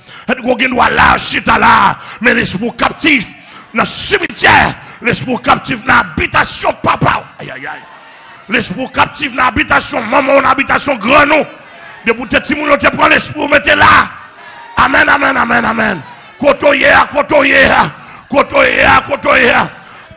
On doit là, chita là, mais l'esprit captif dans le cimetière, l'esprit captif dans l'habitation papa. Aïe aïe aïe. L'esprit captif dans l'habitation maman, dans l'habitation grand nous. De pour te timoun, te prend l'esprit, mettez là. Amen, amen, amen, amen. Côtoyer.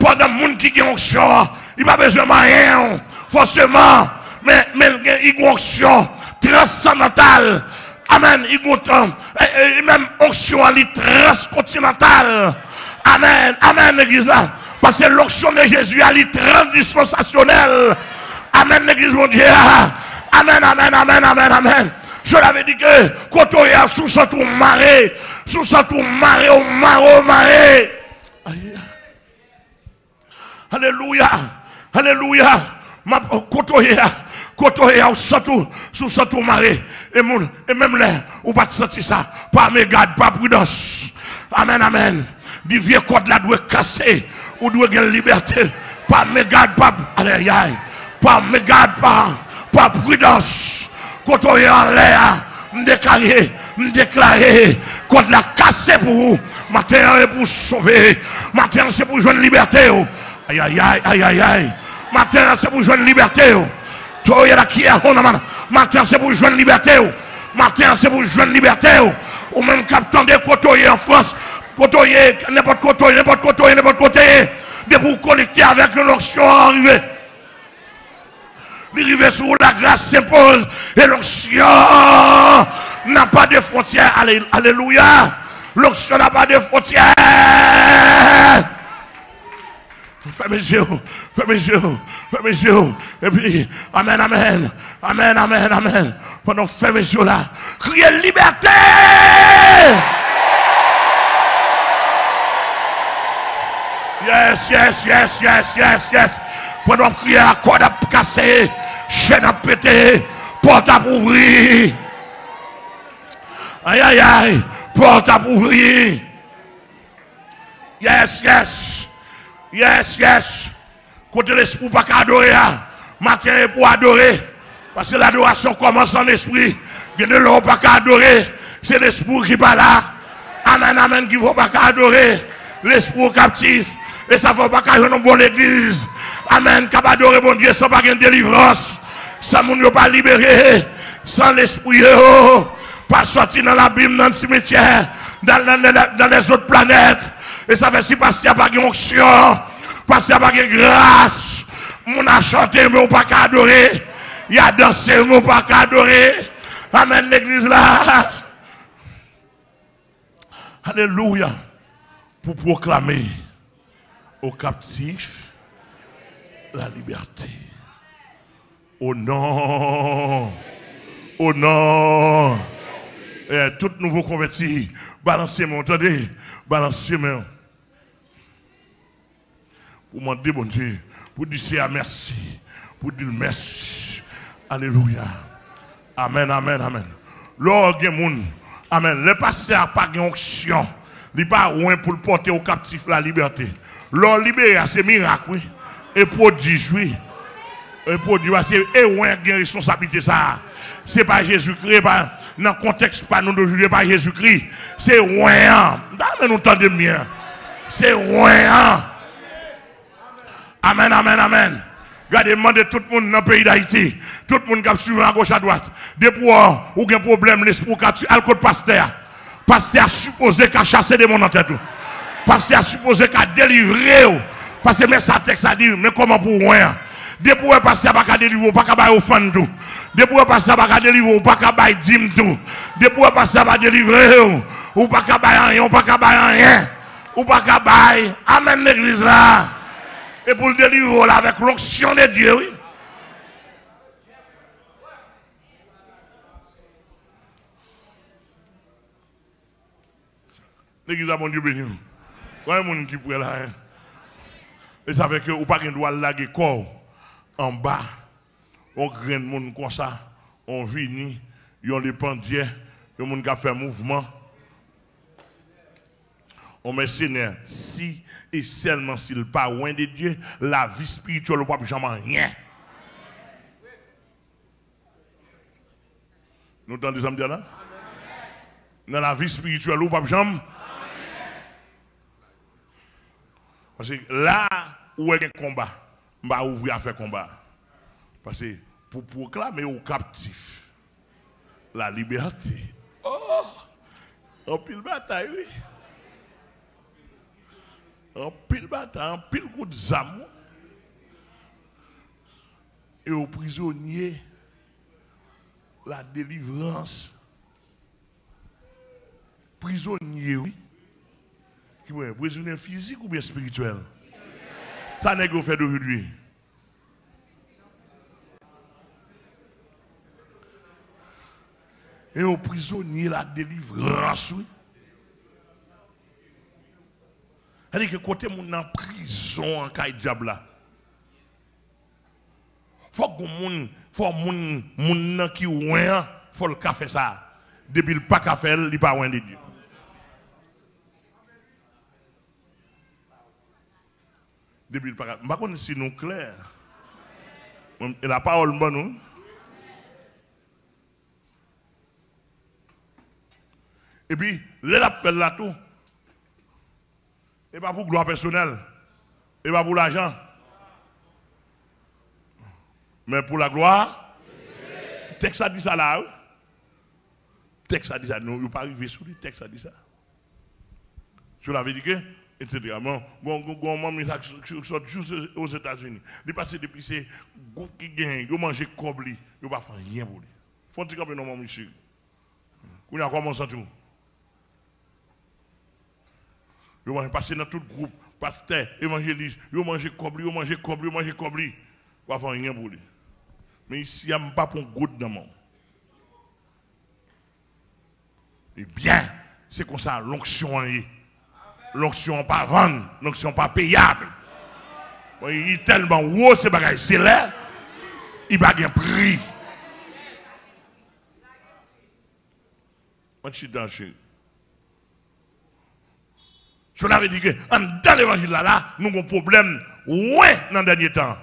Pendant le monde qui a une onction, il n'a pas besoin de rien, forcément. Mais il y a une onction transcendantale. Amen. Il y a même onction transcontinentale. Amen. Amen, l'église là. Parce que l'onction de Jésus elle est transdispensationnelle. Amen, l'église mon Dieu. Amen, amen, amen, amen, amen. Je l'avais dit que quand on est sous ce tour maré, au maré. Alléluia. Alléluia. Quand on est sous ce tour maré. Et même là, on va sentir ça. Pas mégarde, pas prudence. Amen, amen. Du vieux code là doit casser. Ou doit gagner liberté. Pas mégarde, pas. Aïe, aïe. Pas mégarde, pas prudence. Quand on est en l'air, déclarer, quand la cassé pour vous, matin c'est pour sauver, matin c'est pour jouer une liberté. Aïe aïe aïe aïe aïe aïe. Matin c'est pour jouer une liberté. Matin c'est pour jouer une liberté. Matin c'est pour jouer une liberté. Ou même captant des côtés en France, côté n'importe côté, de pour connecter avec l'onction arrivée. Arriver sur la grâce s'impose et l'onction n'a pas de frontières. Alléluia. L'onction n'a pas de frontières. Fais mes yeux. Et puis, amen, amen. Amen, amen, amen. Pendant fais mes yeux là, criez liberté. Yes. Pendant crier à corde à casser, chaîne à péter, porte à ouvrir. Aïe aïe aïe, porte à ouvrir. Yes. Côté l'esprit pas qu'à adorer, matin pour adorer. Parce que l'adoration commence en esprit. Il y a de l'eau pas qu'à adorer. C'est l'esprit qui va là. Amen, amen, qu'il ne faut pas adorer l'esprit captif. Et ça ne faut pas qu'il y ait une bonne église. Amen, qu'il adorer mon Dieu sans pas une délivrance. Sans moun yo pas libéré. Sans l'esprit, pas sorti dans l'abîme, dans le cimetière, dans les autres planètes. Et ça fait si parce qu'il n'y a pas d'onction, parce qu'il n'y a pas de grâce. Mon a chanté, mais on pas qu'à adorer. Il a dansé, mais on pas qu'à adorer. Amen, l'église là. Alléluia. Pour proclamer aux captifs la liberté. Au nom. Au nom. Et tout nouveau converti. Balancez moi, entendez? Balancez-moi. Pour demander, bon Dieu, pour dire merci. Pour dire merci. Alléluia. Amen, amen, amen. Lors de moun, amen. Le passé n'a pas d'onction. Il n'est pas loin pour le porter aux captifs la liberté. Lors libéré, c'est miracle, oui. Et prodige, oui. Et prodige, c'est loin de responsabilité, ça. C'est pas Jésus-Christ, dans le contexte, pas nous d'aujourd'hui, pas Jésus-Christ. C'est loin. Mais nous entendons bien. C'est loin. Amen, amen, amen. Regardez, demandez tout le monde dans le pays d'Haïti. Tout le monde qui a suivi à gauche à droite. Depuis ou un problème, l'esprit qui a tué, alcool pasteur. Pasteur a supposé qu'il a chassé des mondes en tête. Pasteur a supposé qu'il a délivré. Parce que mais ça texte a dit, mais comment pour rien? Depuis où pasteur n'a pas délivré, pas qu'à offrande tout. Depuis où pasteur n'a pas délivré, pas qu'à dîme tout. Depuis où pasteur n'a pas délivré, ou pas qu'à rien, ou pas qu'à rien. Ou pas qu'à amen l'église là. Et pour le délivrer là, avec l'onction de Dieu, oui. L'église a mon Dieu béni. Il y a des gens qui pourraient là. Et ça fait que vous n'avez pas droit de laguer corps en bas. On graine de monde comme ça. On vini. On les pendiers. Il y a des gens qui fait mouvement. On met Seigneur, si et seulement s'il n'est pas loin de Dieu, la vie spirituelle ne peut jamais rien. Nous entendons ça me dire là? Dans la vie spirituelle, ne peut jamais. Parce que là où il y a un combat, on va ouvrir à faire combat. Parce que pour proclamer aux captifs la liberté, oh, on pile bataille, oui. En pile bataille, en pile coup de zam. Et aux prisonniers, la délivrance. Prisonnier, oui. Qui est prisonnier physique ou bien spirituel? Ça n'est qu'on fait d'aujourd'hui. Et aux prisonniers, la délivrance, oui. C'est-à-dire que côté moun en prison en caille diable faut que moun qui ouin faut le faire ça depuis le pas faire il pas ouin de Dieu. Depuis le pas pas connait si nous clair. Et la parole bonne nous. Et puis les la fait là tout. Et pas pour gloire personnelle. Et pas pour l'argent. Mais pour la gloire. Le texte a dit ça là. Le texte a dit ça. Nous ne pouvons pas arriver sur le texte a dit ça. Je l'avais dit que, etc. Bon, qui sort juste aux États-Unis. Il passe depuis ces groupes qui gagnent. Ils mangent cobli. Ils ne font pas rien pour lui. Faut-il camper non, mon monsieur. Vous avez commencé tout. Ils vont passer dans tout le groupe, pasteur, évangéliste, ils mangent cobli, ils mangent cobli, ils mangent cobli. Ils ne vont faire rien pour lui. Mais ici, il n'y a pas pour goutte dans le monde. Eh bien, c'est comme ça, l'onction est. L'onction pas vendre, l'onction pas payable. Il est tellement haut, c'est bagaille, c'est là, il va un prix. Je suis dans chez. Je l'avais dit que dans l'évangile là, nous avons un problème, ouais, dans le dernier temps.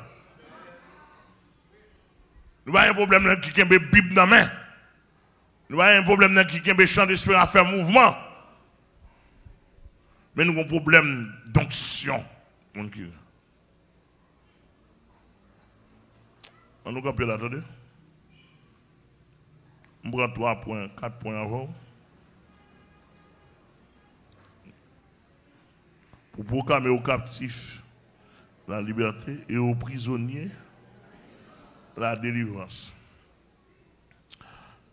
Nous avons un problème qui a une Bible dans la main. Nous avons un problème qui a un chant d'esprit à faire mouvement. Mais nous avons un problème d'onction. On nous rappelle, attendez. On prend 3 points, 4 points avant. Pour proclamer aux captifs la liberté et aux prisonniers la délivrance.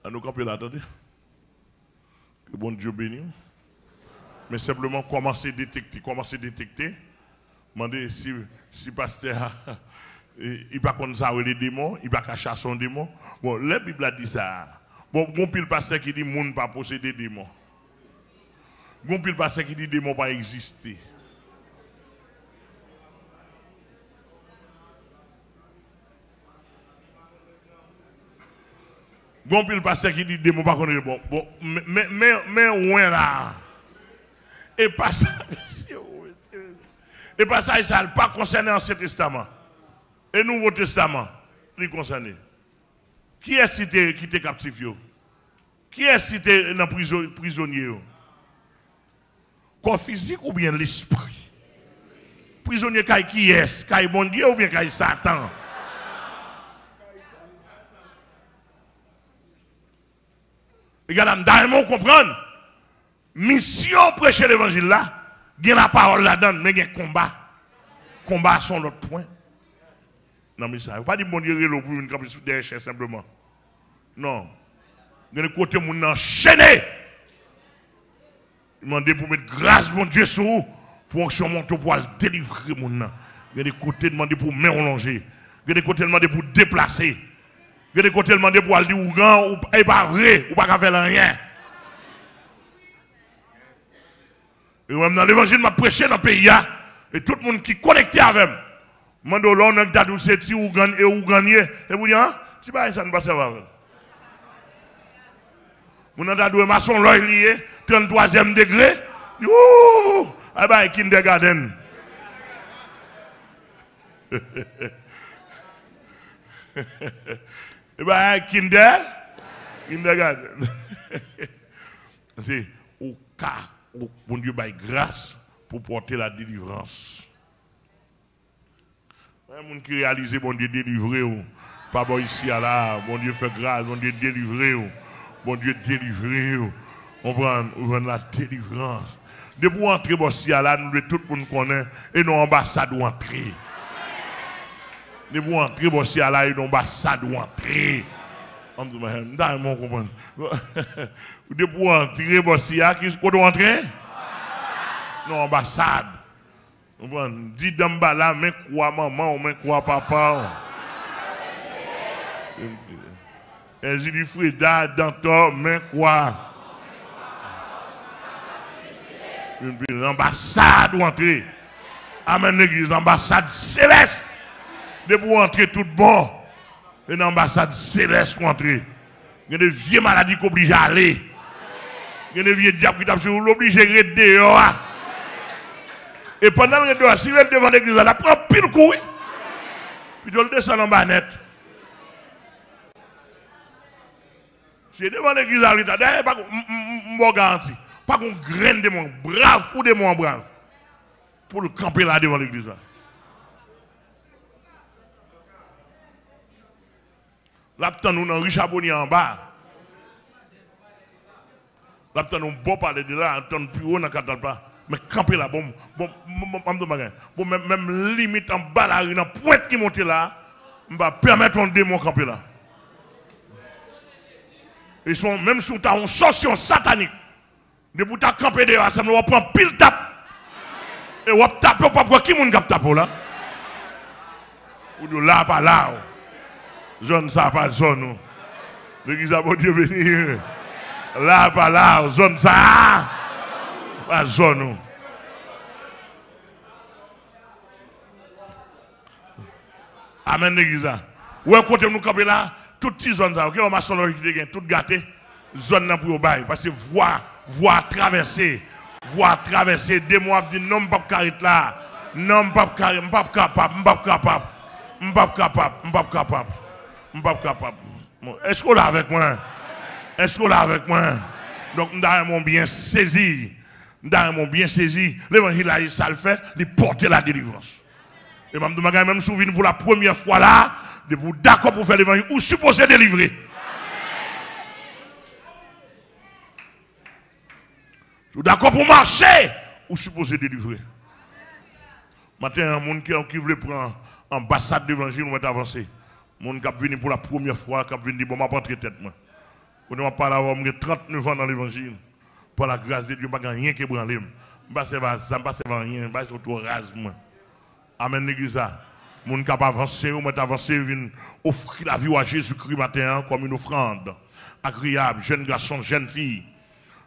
À nous camper là, attendez. Que bon Dieu bénisse. Mais simplement commencer à détecter. Demandez si pasteur il va comme ça les démons, il va chasser son démon. Bon, la Bible a dit ça. Bon, pile pasteur qui dit monde pas posséder démons. Bon pile pasteur qui dit démons pas exister. Bon pile pasteur qui dit démons pas connaître bon. Bon, mais ouais là. Et pas ça. Et pas ça, ça pas concerné l'Ancien Testament. Et Nouveau Testament, il concerné. Qui est cité qui était captif? Qui est cité dans prisonnier? Corps physique ou bien l'esprit? Prisonnier qui est? Qui bon Dieu ou bien qui Satan? Regardez, d'ailleurs, comprendre. Mission prêcher l'évangile là, il y a la parole là-dedans, mais il y a un combat. Combat sont l'autre point. Non, mais ça ne veut pas dire bon Dieu pour une camper sous des chaises simplement. Non. Il y a des côtés où on enchaîné. Il m'a demandé pour mettre grâce, mon Dieu, sur vous, pour que mon tour pour délivrer mon nom. Il y a des côtés demandés pour main allongée. Il y a des côtés demandés pour déplacer. Il y a des côtés demandés pour aller dire ou grand, ou pas vrai, ou pas faire rien. Et même dans l'évangile, m'a prêché dans le pays, et tout le monde qui est connecté avec moi. Mando là, on a dit c'est si ou gagne et ou gagner. Et vous dites, si pas ça ne passe pas. On a dit maçon là lié, 33e degré. Ouh, ah bah kindergarten. Et bah kindergarten. C'est au cas où bon Dieu baille grâce pour porter la délivrance. Les gens qui réalisent, bon Dieu délivrer, pas bon ici à là, bon Dieu fait grâce, bon Dieu délivrer, bon Dieu délivrer, on prend la délivrance. Depuis qu'on entre bon ici à là, nous tout le monde connaît, et nos ambassades ou entrer. Depuis qu'on entre bon ici à là, et nos ambassades ou entrer. On dit, on comprend. Depuis qu'on entre bon ici à là, qui est-ce qu'on doit entrer? Nos ambassades. Dis d'amba là, mais quoi maman, mais quoi papa. Et j'ai dit Frida, Danton, mais quoi. L'ambassade ou entrer. Amen l'église, l'ambassade céleste. De pour entrer tout bon. Et l'ambassade céleste pour entrer. Il y a des vieilles maladies qui obligent à aller. Il y a des vieux diables qui t'obligent à rester dehors. Et pendant le temps, si vous êtes devant l'église, elle prend pile coup. Puis elle descend en bas net. Si devant l'église, elle n'est pas garanti. Pas qu'on graine de mon brave, ou de mon brave. Pour le camper là devant l'église. Là, nous avons Richard Bonnier en bas. Là, nous avons beau parler de là, nous avons plus haut dans le pas. Mais camper là, même limite en bas là, une pointe qui monte là, on va permettre un démon camper là. Ils sont même sous ta sorcion satanique. De pour ta camper dehors, ça me va prendre pile tape. Et on va taper, pas pour qui mon cap tape là. Ou de là, pas là. Zone ça, pas zone. L'église a bon Dieu béni. Là, pas là, zone ça. Pas zone. Amen l'église. Où est côté nous camper là, toutes ces zones là, OK, on m'a sonné tout gâté, zone là pour bail parce que voie traverser, des mois dit non pas carré là. Non pas capable, Est-ce qu'on l'a avec moi? Est-ce qu'on l'a avec moi? Donc nous avons bien saisi nous bien saisi, l'évangile là, ça le fait, il porte la délivrance. Et je me même souvenir pour la première fois là, de vous d'accord pour faire l'évangile, ou supposé délivrer. Vous d'accord pour marcher, ou supposé délivrer. Maintenant, il y a des gens qui veulent prendre l'ambassade d'évangile, on va avancer. Les gens qui viennent pour la première fois, qui viennent dire, bon, je vais pas entrer tête. Quand on parle d'avoir 39 ans dans l'évangile, par la grâce de Dieu, je n'ai rien qui branle. Je ne sais pas rien, je ne sais pas tout rasement. Amen, l'église. Les gens qui avancé, on va avancer, viennent offrir la vie à Jésus-Christ matin comme une offrande agréable, jeunes garçons, jeunes filles,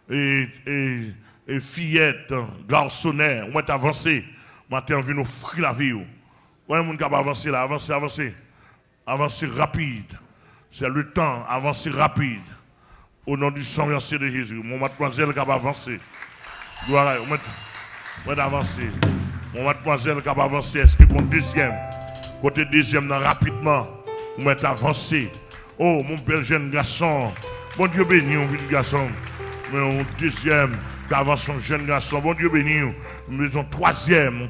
et fillettes, garçonnettes, on va avancer. Matin, on vient offrir la vie. Ouais, les gens qui avancé là, avancer rapide. C'est le temps, avancer rapide. Au nom du sang versé de Jésus. Mon mademoiselle qui va avancer. Voilà, on va avancer. Mon mademoiselle qui va avancer. Est-ce que mon deuxième, côté deuxième, rapidement, on va avancer. Oh, mon bel jeune garçon. Bon Dieu béni, mon jeune garçon. Mais mon deuxième, qui avance son jeune garçon. Bon Dieu béni. Mais mon troisième.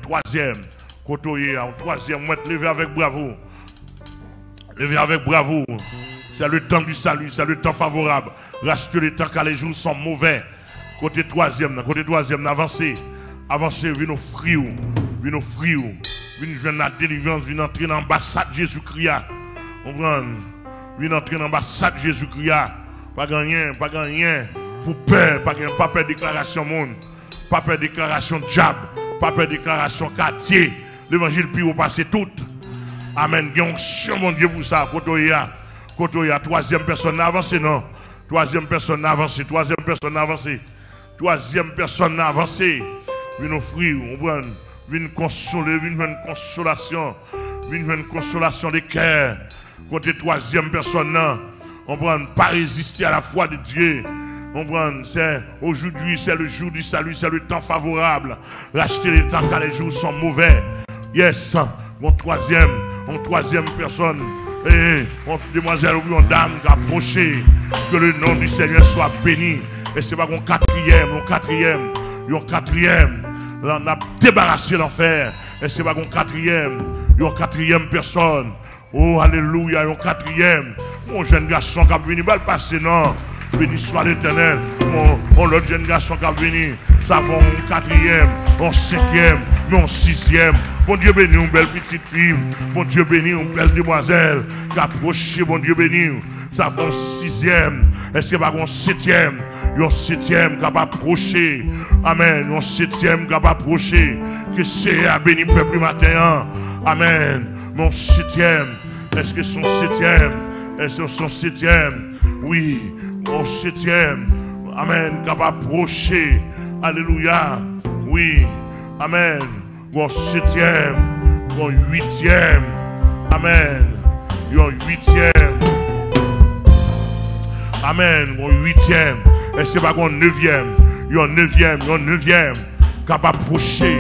Côté, en troisième, on va te lever avec bravo. Lever avec bravo. C'est le temps du salut, c'est le temps favorable. Racheter le temps car les jours sont mauvais. Côté troisième, avancez. Avancez, venez offrir. Venez jouer la délivrance, venez entrer dans l'ambassade Jésus-Christ. Venez entrer dans l'ambassade Jésus-Christ. Pas gagner. Pour peur, pas peur déclaration monde. Pas peur déclaration diable. Pas peur déclaration quartier. L'évangile puis vous passez tout. Amen. Sur mon Dieu pour ça. Kotoya, troisième personne avancée, non. Troisième personne avancée. Viens offrir, viens consoler, viens une consolation. Viens une consolation des cœurs. Côté troisième personne, on prend pas résister à la foi de Dieu. On prend, aujourd'hui, c'est le jour du salut, c'est le temps favorable. Racheter les temps car les jours sont mauvais. Yes, mon troisième personne. Demoiselle ou une dame qui a approché, que le nom du Seigneur soit béni. Et c'est pas mon quatrième, on a débarrassé l'enfer. Et c'est pas mon quatrième personne. Oh, alléluia, un quatrième. Mon jeune garçon qui a venu, mal passer, non. Béni soit l'Éternel. Mon autre jeune garçon qui a venu, ça va un quatrième, un cinquième, un sixième. Bon Dieu béni, une belle petite fille. Bon Dieu béni, une belle demoiselle qui a approché. Bon Dieu béni, ça fait un sixième. Est-ce qu'il y a un septième? Un septième qui a approché. Amen. Un septième qui a approché. Que c'est à béni peuple matin. Amen. Mon septième. Est-ce que son septième? Est-ce que son septième? Oui. Mon septième. Amen. Qui a approché. Alléluia. Oui. Amen. Mon septième, mon huitième, amen, mon huitième, amen, mon huitième, et c'est pas mon neuvième, mon neuvième, qui va approcher,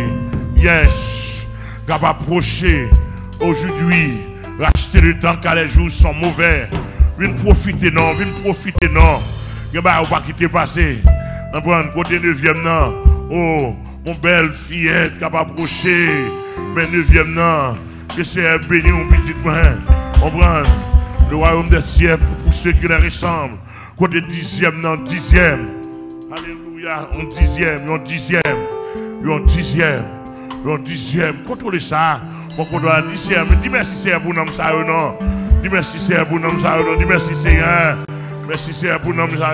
yes, qui va approcher, aujourd'hui, racheter le temps car les jours sont mauvais, viens profiter non, il va pas quitter passer, on prend côté neuvième non, oh. Mon belle fillette qui a approché, mais 9e, que c'est un béni, mon petit main. On prend le royaume des cieux pour ceux qui les ressemblent. Côté 10e, alléluia, un dixième. Contrôlez ça. Mon doit dire, dis merci, c'est pour nous, ça, non. Dis merci, c'est pour nous, ça, non. Dis merci, c'est pour nous, ça,